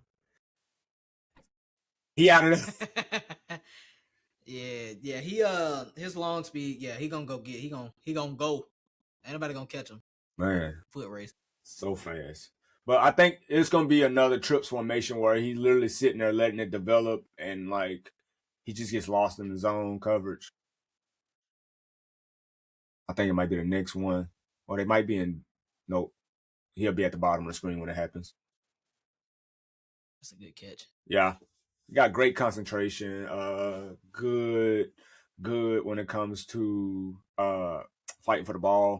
He out of there. yeah. He his long speed, yeah, he gonna go. Ain't nobody gonna catch him. Man. Foot race. So fast. But I think it's gonna be another trips formation where he's literally sitting there letting it develop and like he just gets lost in the zone coverage. I think it might be the next one. Or they might be in nope. He'll be at the bottom of the screen when it happens. That's a good catch. Yeah. Got great concentration. Good when it comes to fighting for the ball.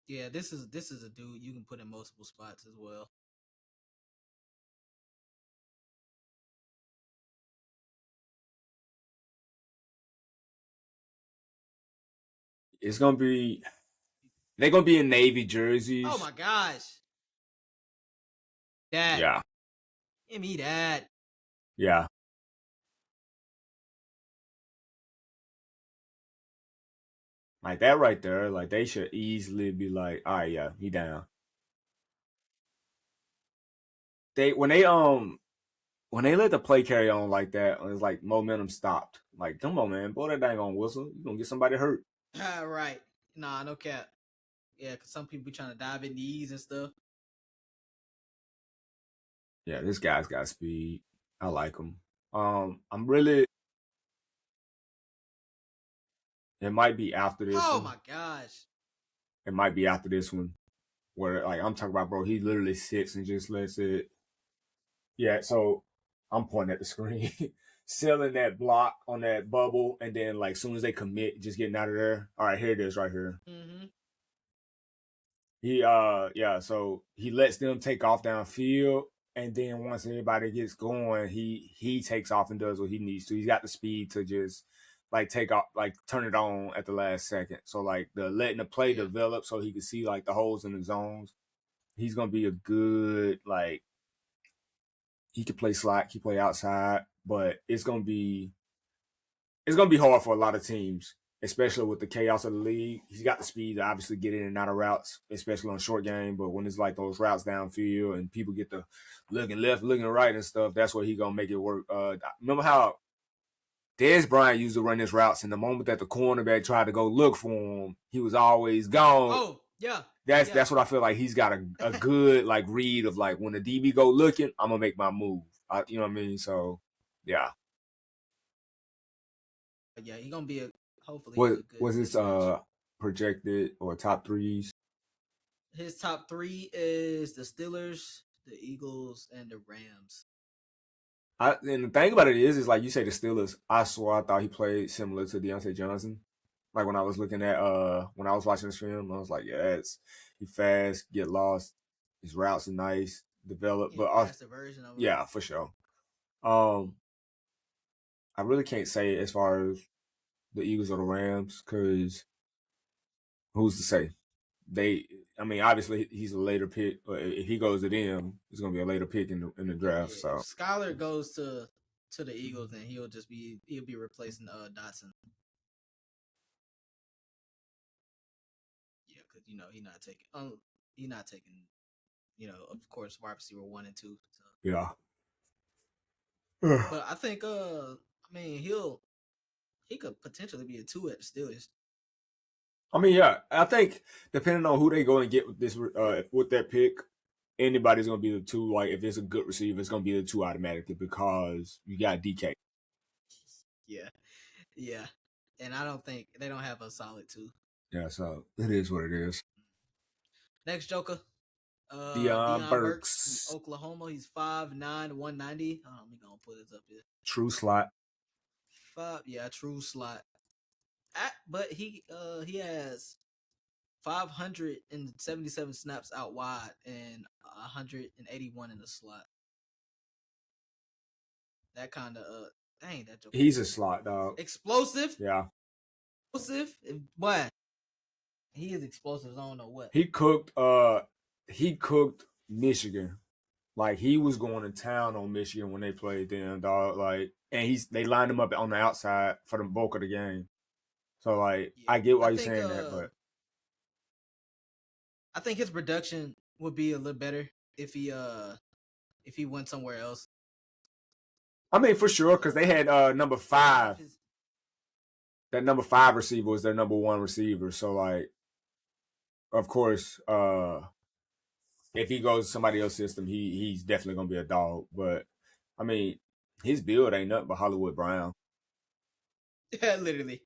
Yeah, this is a dude you can put in multiple spots as well. It's gonna be they're gonna be in Navy jerseys. Oh my gosh. That. Yeah. Give me that. Yeah. Like that right there, like they should easily be like, all right, yeah, he down. They when they let the play carry on like that, it's like momentum stopped. Like, come on, man, blow that dang on whistle. You gonna get somebody hurt. Right. Nah, no cap. Yeah, because some people be trying to dive in knees and stuff. Yeah, this guy's got speed. I like him. I'm really. It might be after this Oh one. my gosh. It might be after this one where like I'm talking about, bro. He literally sits and just lets it. Yeah, so I'm pointing at the screen, selling that block on that bubble, and then like soon as they commit, just getting out of there. All right, here it is, right here. Mm-hmm. He yeah, so he lets them take off downfield, and then once everybody gets going, he takes off and does what he needs to. He's got the speed to just like take off, like turn it on at the last second. So like the letting the play develop, so he can see like the holes in the zones. He's gonna be a good like he can play slot, he can play outside, but it's gonna be hard for a lot of teams, especially with the chaos of the league. He's got the speed to obviously get in and out of routes, especially on short game. But when it's like those routes downfield and people get to looking left, looking right and stuff, that's where he gonna make it work. Remember how Dez Bryant used to run his routes, and the moment that the cornerback tried to go look for him, he was always gone. Oh, yeah. That's what I feel like he's got a good like read of like when the DB go looking, I'm gonna make my move. You know what I mean? So yeah. Yeah, he's gonna be a hopefully. What was his projected or top threes? His top three is the Steelers, the Eagles, and the Rams. And the thing about it is like you say the Steelers. I swear I thought he played similar to Deontay Johnson. Like when I was looking at when I was watching this film, I was like, yeah, he fast, get lost. His routes are nice, develop, but faster version of him. Yeah, for sure. I really can't say as far as the Eagles or the Rams because who's to say? I mean, obviously he's a later pick. But if he goes to them, it's gonna be a later pick in the draft. So if Skyler goes to the Eagles, then he'll be replacing Dotson. Yeah, because he's not taking of course wide receiver 1 and 2. So. Yeah. But I think I mean he could potentially be a 2 at the Steelers. I mean, yeah, I think depending on who they go and get with this with that pick, anybody's gonna be the 2. Like if it's a good receiver, it's gonna be the 2 automatically because you got DK. Yeah, and I don't think they don't have a solid 2. Yeah, so it is what it is. Next Joker, Deion Deion Burks Burks, from Oklahoma. He's 5'9", 190. Let me go put this up here. true slot. True slot. But he has 577 snaps out wide and 181 in the slot. That kind of dang, that Joker. He's a slot dog. Explosive. Yeah. Explosive. What? He is explosive. I don't know what. He cooked Michigan. Like he was going to town on Michigan when they played them, dog. Like, and they lined him up on the outside for the bulk of the game. So like, I get why you're saying that, but I think his production would be a little better if he went somewhere else. I mean, for sure, because they had number 5. That number 5 receiver was their number 1 receiver. So like, of course, if he goes to somebody else's system, he's definitely gonna be a dog. But I mean, his build ain't nothing but Hollywood Brown. Yeah, literally.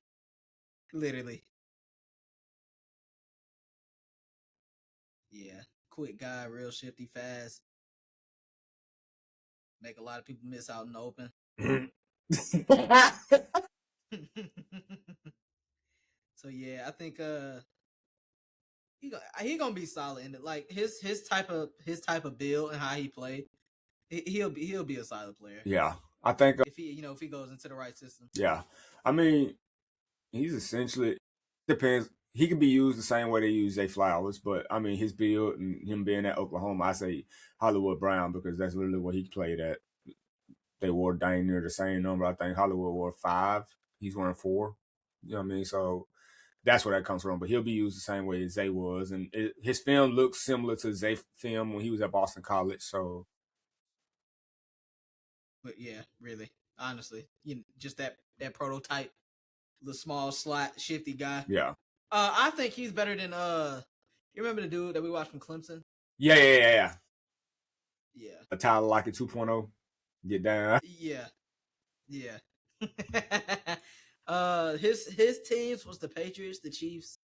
Yeah, quick guy, real shifty, fast. Make a lot of people miss out in the open. So yeah, I think he gonna be solid in it. Like his type of build and how he played, he'll be a solid player. Yeah, I think if he goes into the right system. Yeah, I mean, he's essentially depends. He can be used the same way they use Zay Flowers, but I mean his build and him being at Oklahoma, I say Hollywood Brown because that's literally what he played at. They wore dang near the same number. I think Hollywood wore 5. He's wearing 4. You know what I mean? So that's where that comes from. But he'll be used the same way as Zay was, and his film looks similar to Zay film when he was at Boston College. So, but yeah, really, honestly, just that prototype, the small slot, shifty guy. Yeah. I think he's better than you remember the dude that we watched from Clemson? Yeah. Yeah. A Tyler Lockett 2.0. Get down. Yeah. His teams was the Patriots, the Chiefs,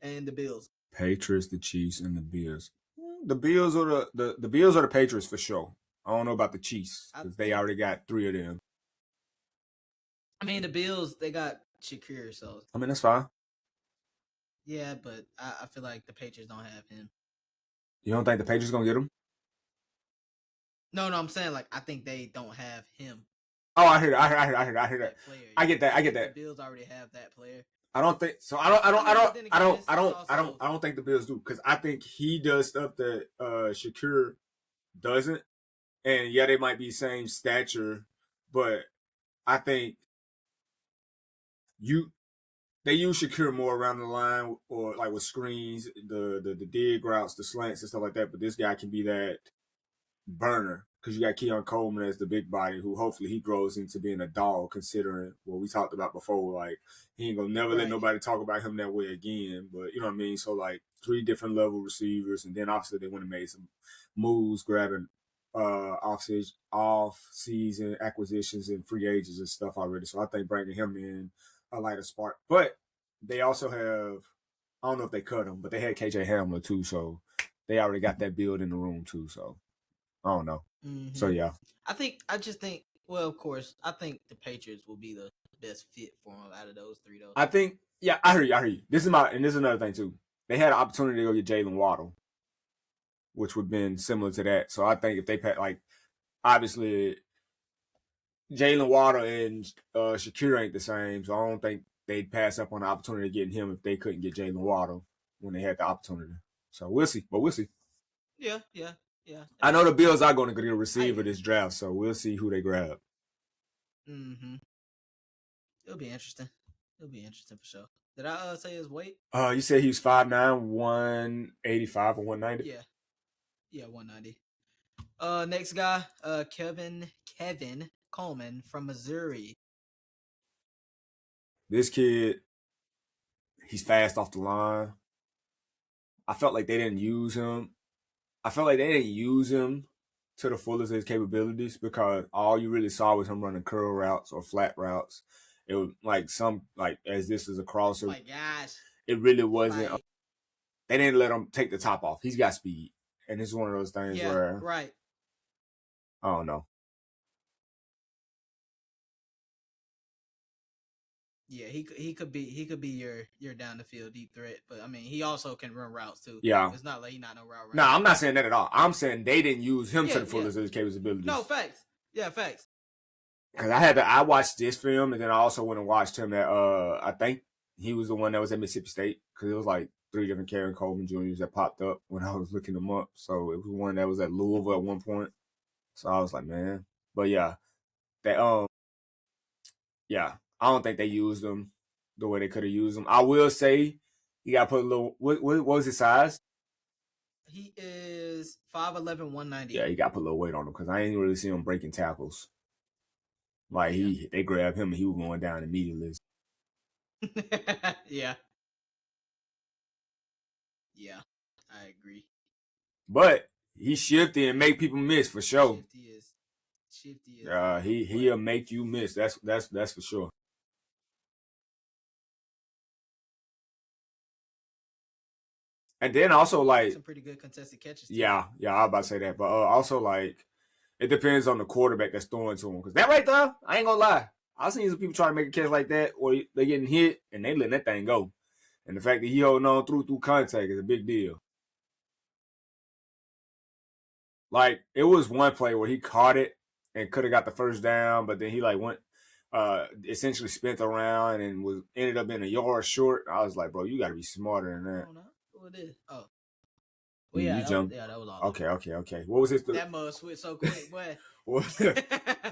and the Bills. Patriots, the Chiefs, and the Bills. The Bills or the Bills or the Patriots for sure. I don't know about the Chiefs because they already got 3 of them. I mean, the Bills, they got Shakir, so I mean that's fine. Yeah, but I feel like the Patriots don't have him. You don't think the Patriots gonna get him? No, I'm saying like I think they don't have him. Oh, I hear that. I get that. The Bills already have that player. I don't think so. I don't think the Bills do because I think he does stuff that Shakir doesn't, and yeah, they might be same stature, but I think they use Shakir more around the line or like with screens, the dig routes, the slants and stuff like that. But this guy can be that burner because you got Keon Coleman as the big body who hopefully he grows into being a dog considering what we talked about before. Like he ain't gonna never let nobody talk about him that way again. But you know what I mean? So like 3 different level receivers and then obviously they went and made some moves grabbing off season acquisitions and free agents and stuff already. So I think bringing him in a lighter spark. But they also have I don't know if they cut him, but they had KJ Hamler too, so they already got that build in the room too. So I don't know. Mm-hmm. So yeah, I just think. Well, of course, I think the Patriots will be the best fit for him out of those 3. Though I think. Yeah, I hear you. This is another thing too. They had an opportunity to go get Jalen Waddle, which would have been similar to that. So I think if they like, obviously, Jalen Waddle and Shakir ain't the same. So I don't think they'd pass up on the opportunity of getting him if they couldn't get Jalen Waddle when they had the opportunity. So we'll see. Yeah. I know the Bills are going to get a receiver this draft, so we'll see who they grab. Mm-hmm. It'll be interesting. For sure. Did I say his weight? You said he was 5'9", 185 or 190? Yeah, 190. Next guy, Kevin Coleman from Missouri. This kid, he's fast off the line. I felt like they didn't use him. I felt like they didn't use him to the fullest of his capabilities because all you really saw was him running curl routes or flat routes. It was like as this is a crosser. Oh my gosh. It really wasn't. Like, They didn't let him take the top off. He's got speed, and it's one of those things yeah, where right. I don't know. Yeah, he could be your down the field deep threat, but I mean he also can run routes too. Yeah, it's not like he's not no route. No, I'm not saying that at all. I'm saying they didn't use him to the Yeah. fullest of his capabilities. No, facts. Yeah, facts. Because I watched this film, and then I also went and watched him at I think he was the one that was at Mississippi State, because it was like 3 different Karen Coleman Juniors that popped up when I was looking them up. So it was one that was at Louisville at one point. So I was like, man, but yeah, that yeah, I don't think they used him the way they could have used him. I will say he got to put a little. What was his size? He is 5'11", 190. Yeah, he got to put a little weight on him because I ain't really seen him breaking tackles. Like they grabbed him and he was going down immediately. Yeah. Yeah, I agree. But he's shifty and make people miss for sure. Shifty is. He'll make you miss. That's for sure. And then also like some pretty good contested catches. Too. Yeah, I was about to say that, but also like it depends on the quarterback that's throwing to him. Because that right there, I ain't gonna lie, I've seen some people try to make a catch like that, or they getting hit and they letting that thing go. And the fact that he holding on through contact is a big deal. Like it was one play where he caught it and could have got the first down, but then he like went essentially spent around and ended up being a yard short. I was like, bro, you got to be smarter than that. I don't know who it is. Oh, well, yeah, that was all. Okay. What was his? That mug switched so quick, boy. What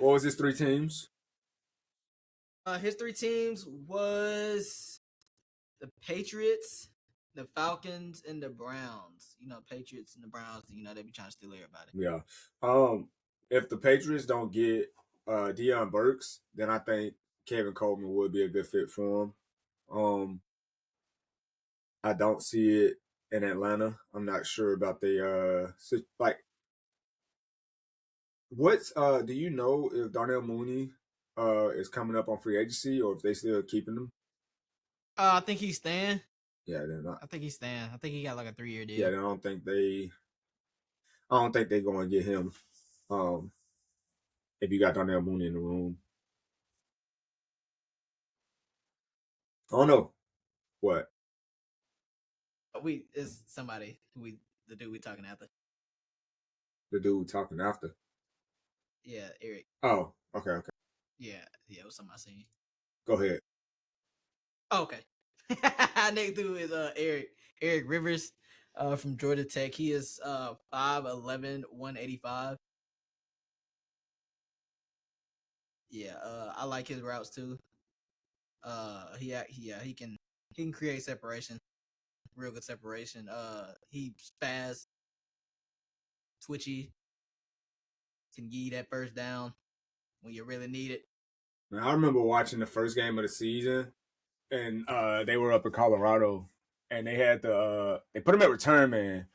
was his 3 teams? His 3 teams was the Patriots, the Falcons, and the Browns. You know, Patriots and the Browns. You know, they be trying to steal everybody. Yeah. If the Patriots don't get Deion Burks, then I think Kevin Coleman would be a good fit for him. I don't see it in Atlanta. I'm not sure about the like. What's do you know if Darnell Mooney is coming up on free agency or if they still keeping him? I think he's staying. Yeah, they're not. I think he's staying. I think he got like a 3-year deal. Yeah, I don't think they're going to get him. If you got Darnell Mooney in the room, I don't know what. It's somebody the dude we talking after. The dude talking after. Yeah, Eric. Oh, okay. Yeah, it was something I seen. Go ahead. Oh, okay. Next dude is Eric Rivers from Georgia Tech. He is 5'11", 185. Yeah, I like his routes too. He can create separation, real good separation. He's fast, twitchy, can give you that first down when you really need it. Now, I remember watching the first game of the season, and they were up in Colorado, and they had they put him at return man,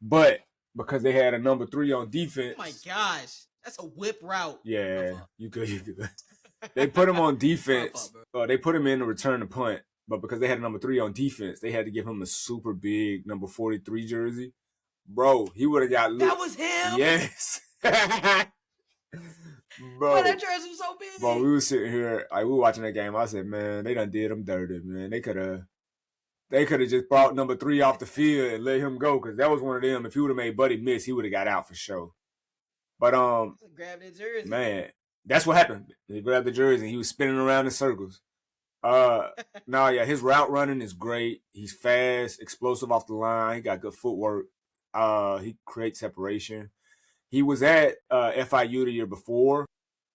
but because they had a number 3 on defense. Oh my gosh, that's a whip route. Yeah, you could. They put him on defense. They put him in to return the punt, but because they had a number 3 on defense, they had to give him a super big number 43 jersey. Bro, he would have got. That was him. Yes. Bro, that jersey was so big. Bro, we were sitting here, we were watching that game. I said, man, they done did him dirty, man. They could have just brought number 3 off the field and let him go, because that was one of them. If he would have made Buddy miss, he would have got out for sure. But grab that jersey. Man, that's what happened. He grabbed the jersey and he was spinning around in circles. His route running is great. He's fast, explosive off the line. He got good footwork. He creates separation. He was at FIU the year before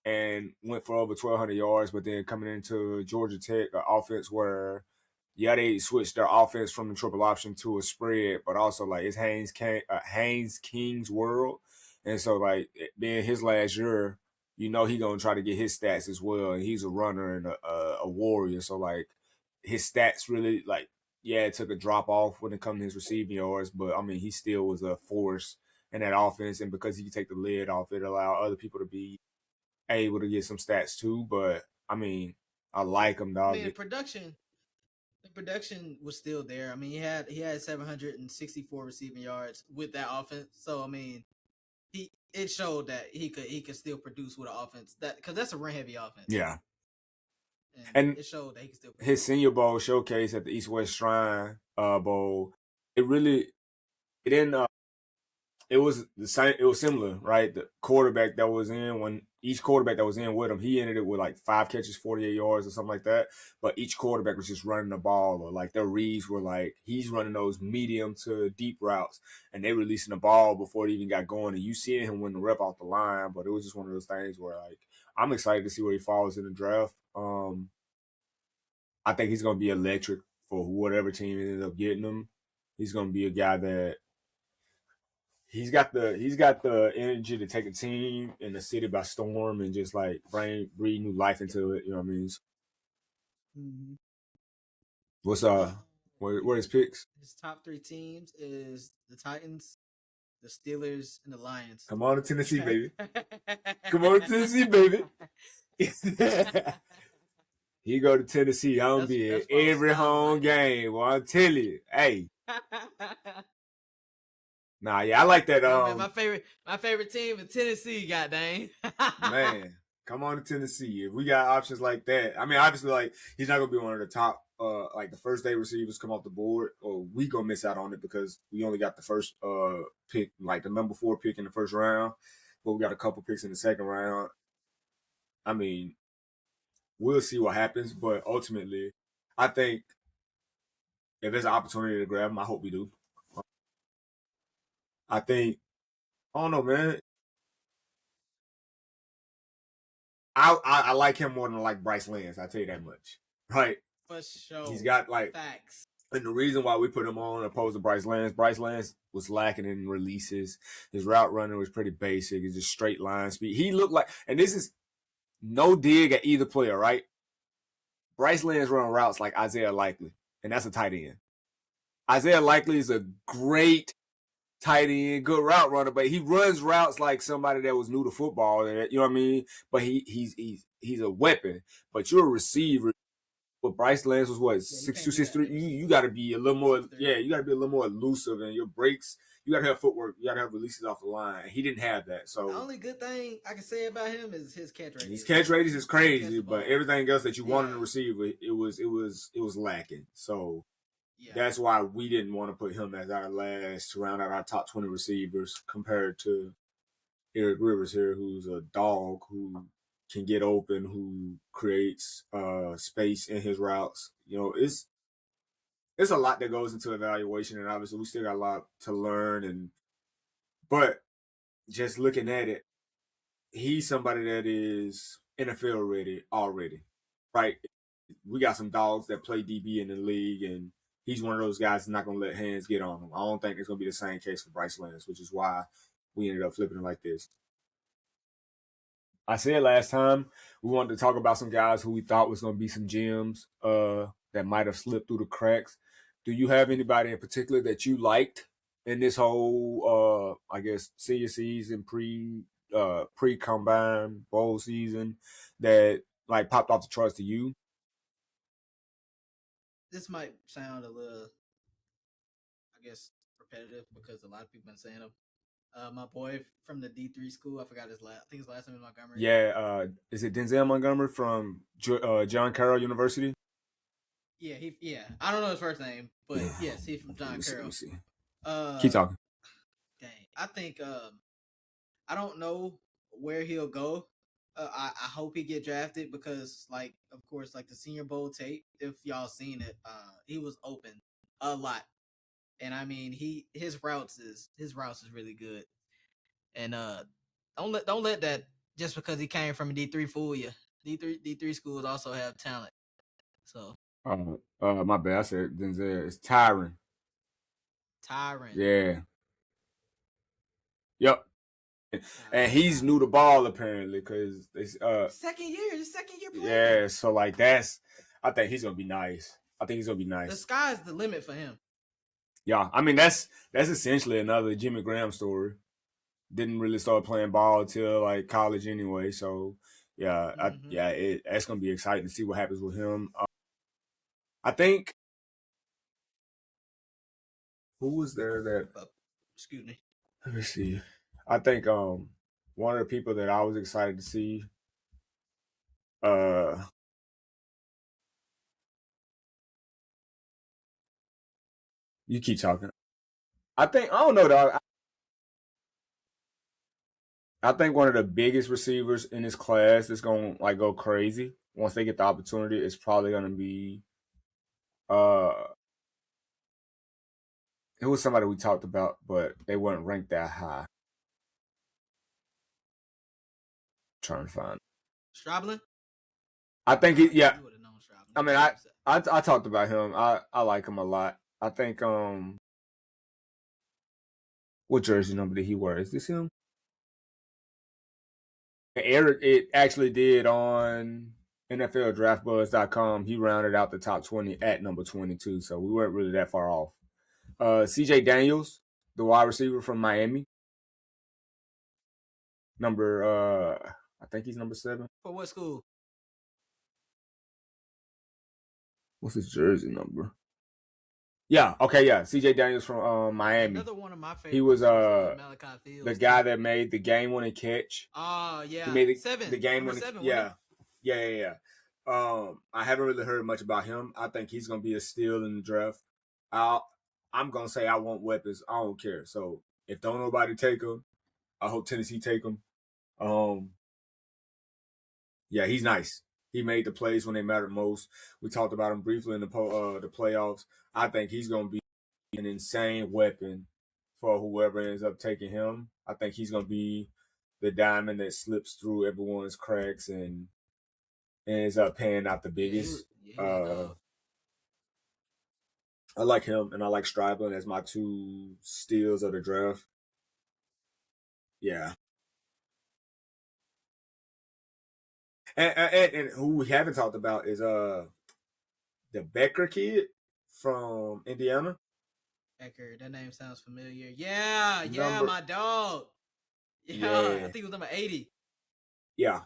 and went for over 1,200 yards, but then coming into Georgia Tech, an offense where, they switched their offense from the triple option to a spread, but also like it's Haynes King's world. And so like being his last year, you know he gonna try to get his stats as well, and he's a runner and a warrior. So like his stats really like it took a drop off when it comes to his receiving yards, but I mean he still was a force in that offense, and because he could take the lid off, it allowed other people to be able to get some stats too. But I mean, I like him, I dog. mean, the production was still there. I mean, he had 764 receiving yards with that offense. So I mean, it showed that he could still produce with an offense that because that's a run heavy offense. Yeah, and it showed that he could still produce. His Senior Bowl showcase at the East West Shrine Bowl, it didn't. It was the same. It was similar, right? The quarterback that was in when each quarterback that was in with him, he ended it with like 5 catches, 48 yards or something like that. But each quarterback was just running the ball, or like their reads were like he's running those medium to deep routes, and they releasing the ball before it even got going. And you seeing him win the rep off the line, but it was just one of those things where like I'm excited to see where he falls in the draft. I think he's gonna be electric for whatever team ends up getting him. He's gonna be a guy that he's got the energy to take a team in the city by storm and just like breathe new life into it. You know what I mean? Mm-hmm. What's what his picks? His top 3 teams is the Titans, the Steelers, and the Lions. Come on to Tennessee, baby. Come on to Tennessee, baby. He go to Tennessee. I'm gonna be at every home game. Well, I'll tell you, hey. Nah, yeah, I like that. Man, my favorite team is Tennessee. Goddamn, man, come on to Tennessee. If we got options like that, I mean, obviously, like he's not gonna be one of the top, like the first day receivers come off the board, or we gonna miss out on it because we only got the first pick, like the number 4 pick in the first round, but we got a couple picks in the second round. I mean, we'll see what happens, but ultimately, I think if there's an opportunity to grab him, I hope we do. I think I don't know, man. I like him more than I like Bryce Lance. I tell you that much, right? For sure. He's got like facts. And the reason why we put him on opposed to Bryce Lance was lacking in releases. His route running was pretty basic. It's just straight line speed. He looked like, and this is no dig at either player, right? Bryce Lance running routes like Isaiah Likely, and that's a tight end. Isaiah Likely is a great tight end, good route runner, but he runs routes like somebody that was new to football. You know what I mean? But he's a weapon. But you're a receiver. But Bryce Lance was what 6'2", 6'3". You got to be a little more. Yeah, you got to be a little more elusive, and your breaks. You got to have footwork. You got to have releases off the line. He didn't have that. So the only good thing I can say about him is his catch rate. His catch rate is crazy, but everything else that you wanted to receive, it was lacking. So that's why we didn't want to put him as our last to round out our top 20 receivers compared to Eric Rivers here, who's a dog who can get open, who creates space in his routes. You know, it's a lot that goes into evaluation, and obviously we still got a lot to learn. But just looking at it, he's somebody that is NFL ready already, right? We got some dogs that play DB in the league, and he's one of those guys that's not going to let hands get on him. I don't think it's going to be the same case for Bryce Lance, which is why we ended up flipping it like this. I said last time we wanted to talk about some guys who we thought was going to be some gems that might have slipped through the cracks. Do you have anybody in particular that you liked in this whole, I guess, senior season, pre-combine bowl season that like popped off the charts to you? This might sound a little, I guess, repetitive because a lot of people have been saying him. My boy from the D3 school, I forgot his last. I think his last name is Montgomery. Yeah, is it Denzel Montgomery from John Carroll University? Yeah, I don't know his first name, but yes, he's from John Carroll. Let me see. Keep talking. Dang, I think I don't know where he'll go. I hope he get drafted because, like, of course, like the Senior Bowl tape, if y'all seen it, he was open a lot. And I mean, his routes is really good. And don't let that just because he came from a D3 fool you. D3 schools also have talent. So my bad. I said Denzel. It's Tyron. Tyron. Yeah. Yep. and he's new to ball apparently because it's second year playing. yeah. So like I think he's gonna be nice. I think he's gonna be nice. The sky's the limit for him. Yeah, I mean that's essentially another Jimmy Graham story. Didn't really start playing ball until like college anyway. So yeah, that's gonna be exciting to see what happens with him. I think who was there that? Excuse me. Let me see. I think one of the people that I was excited to see. Uh, you keep talking. I don't know dog. I think one of the biggest receivers in this class that's gonna like go crazy once they get the opportunity is probably gonna be uh it was somebody we talked about, but they weren't ranked that high. I'm trying to find. Strablin? I think yeah. You would have known Strablin. I mean I talked about him. I like him a lot. I think what jersey number did he wear? Is this him? Eric, it actually did on NFLDraftBuzz.com. He rounded out the top 20 at number 22, so we weren't really that far off. CJ Daniels, the wide receiver from Miami, number I think he's number 7. For what school? What's his jersey number? Yeah, okay, yeah. CJ Daniels from Miami. Another one of my favorites. He was Malachi Fields, the guy that made the game-winning catch. Oh yeah, he made the game-winning. Yeah. I haven't really heard much about him. I think he's gonna be a steal in the draft. I'm gonna say I want weapons. I don't care. So if don't nobody take him, I hope Tennessee take him. Yeah, he's nice. He made the plays when they mattered most. We talked about him briefly in the playoffs. I think he's going to be an insane weapon for whoever ends up taking him. I think he's going to be the diamond that slips through everyone's cracks and ends up paying out the biggest. I like him, and I like Strablin as my 2 steals of the draft. Yeah. And who we haven't talked about is the Becker kid from Indiana. Becker, that name sounds familiar. Yeah, my dog. Yeah, I think it was number 80. Yeah,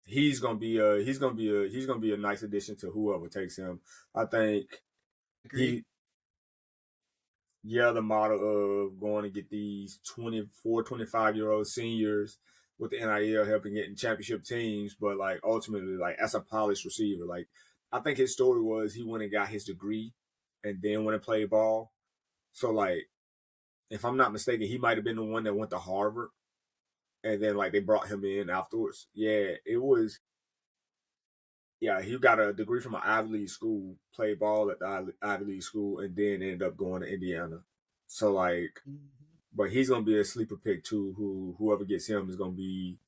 he's gonna be a nice addition to whoever takes him. I think the model of going to get these 24, 25-year-old seniors with the NIL helping getting championship teams, but like ultimately, like as a polished receiver, like I think his story was he went and got his degree and then went and played ball. So like, if I'm not mistaken, he might have been the one that went to Harvard, and then like they brought him in afterwards. Yeah, it was. Yeah, he got a degree from an Ivy League school, played ball at the Ivy League school, and then ended up going to Indiana. So like, but he's gonna be a sleeper pick too. Whoever gets him is gonna be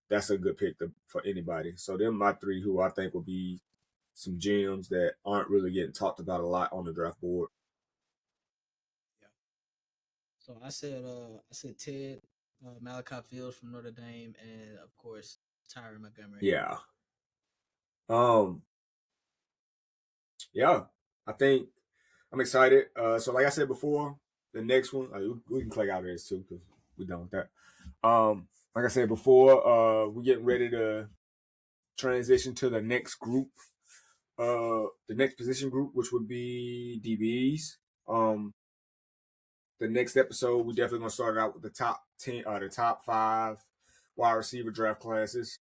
that's a good pick for anybody. So them my 3 who I think will be some gems that aren't really getting talked about a lot on the draft board. Yeah. So I said Ted, Malachi Fields from Notre Dame, and of course Tyree Montgomery. Yeah. Yeah, I think I'm excited. So like I said before, the next one we can click out of this too because we're done with that. Like I said before, we're getting ready to transition to the next group, the next position group, which would be DBs. The next episode, we're definitely gonna start out with the top 10, the top 5 wide receiver draft classes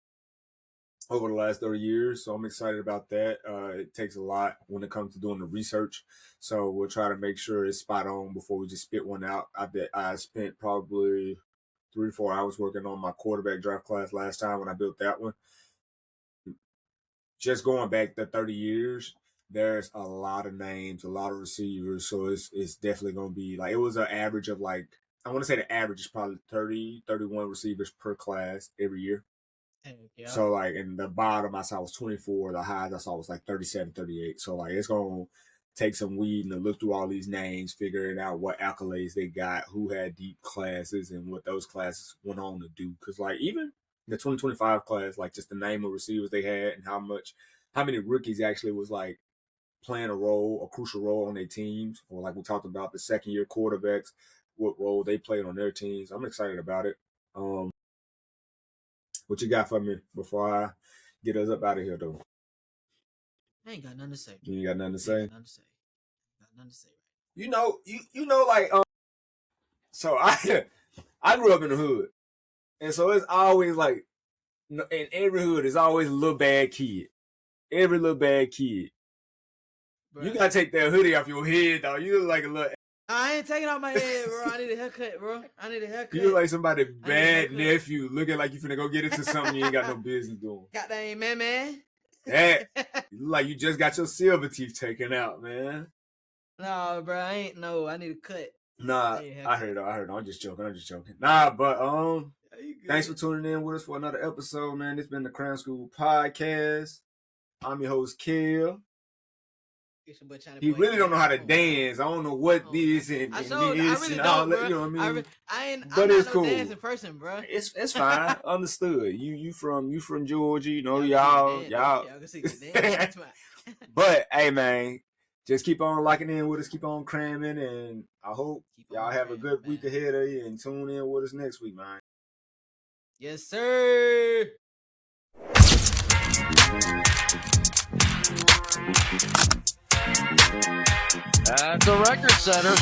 over the last 30 years. So I'm excited about that. It takes a lot when it comes to doing the research. So we'll try to make sure it's spot on before we just spit one out. I bet I spent probably 3 or 4 hours working on my quarterback draft class last time when I built that one. Just going back to 30 years, there's a lot of names, a lot of receivers. So it's definitely going to be like, it was an average of like, I want to say the average is probably 30, 31 receivers per class every year. Yeah. So like in the bottom I saw was 24, the highs I saw was like 37, 38. So like it's going take some weed and to look through all these names, figuring out what accolades they got, who had deep classes, and what those classes went on to do. Because like even the 2025 class, like just the name of receivers they had and how many rookies actually was like playing a crucial role on their teams, or like we talked about the second year quarterbacks, what role they played on their teams. I'm excited about it. What you got for me before I get us up out of here, though? I ain't got nothing to say. You ain't got nothing to say? Got nothing to say. You know, like, so I grew up in the hood. And so it's always like, in every hood, there's always a little bad kid. Every little bad kid. Bro. You gotta take that hoodie off your head, dog. You look like a little... I ain't taking off my head, bro. I need a haircut, bro. You look like somebody bad nephew looking like you finna go get into something you ain't got no business doing. Goddamn, man. That, you look like you just got your silver teeth taken out, man. No, bro, I need a cut. Nah, I heard it. I'm just joking. Nah, but thanks for tuning in with us for another episode, man. This been the Crown School Podcast. I'm your host, Kel. He really don't know how to dance. I don't know what this and this and all that. You know what I mean? But it's cool. Dancing person, bro. It's fine. Understood. You from Georgia. You know y'all. But hey, man, just keep on locking in with us. Keep on cramming, and I hope y'all have a good week ahead of you. And tune in with us next week, man. Yes, sir. At the record center.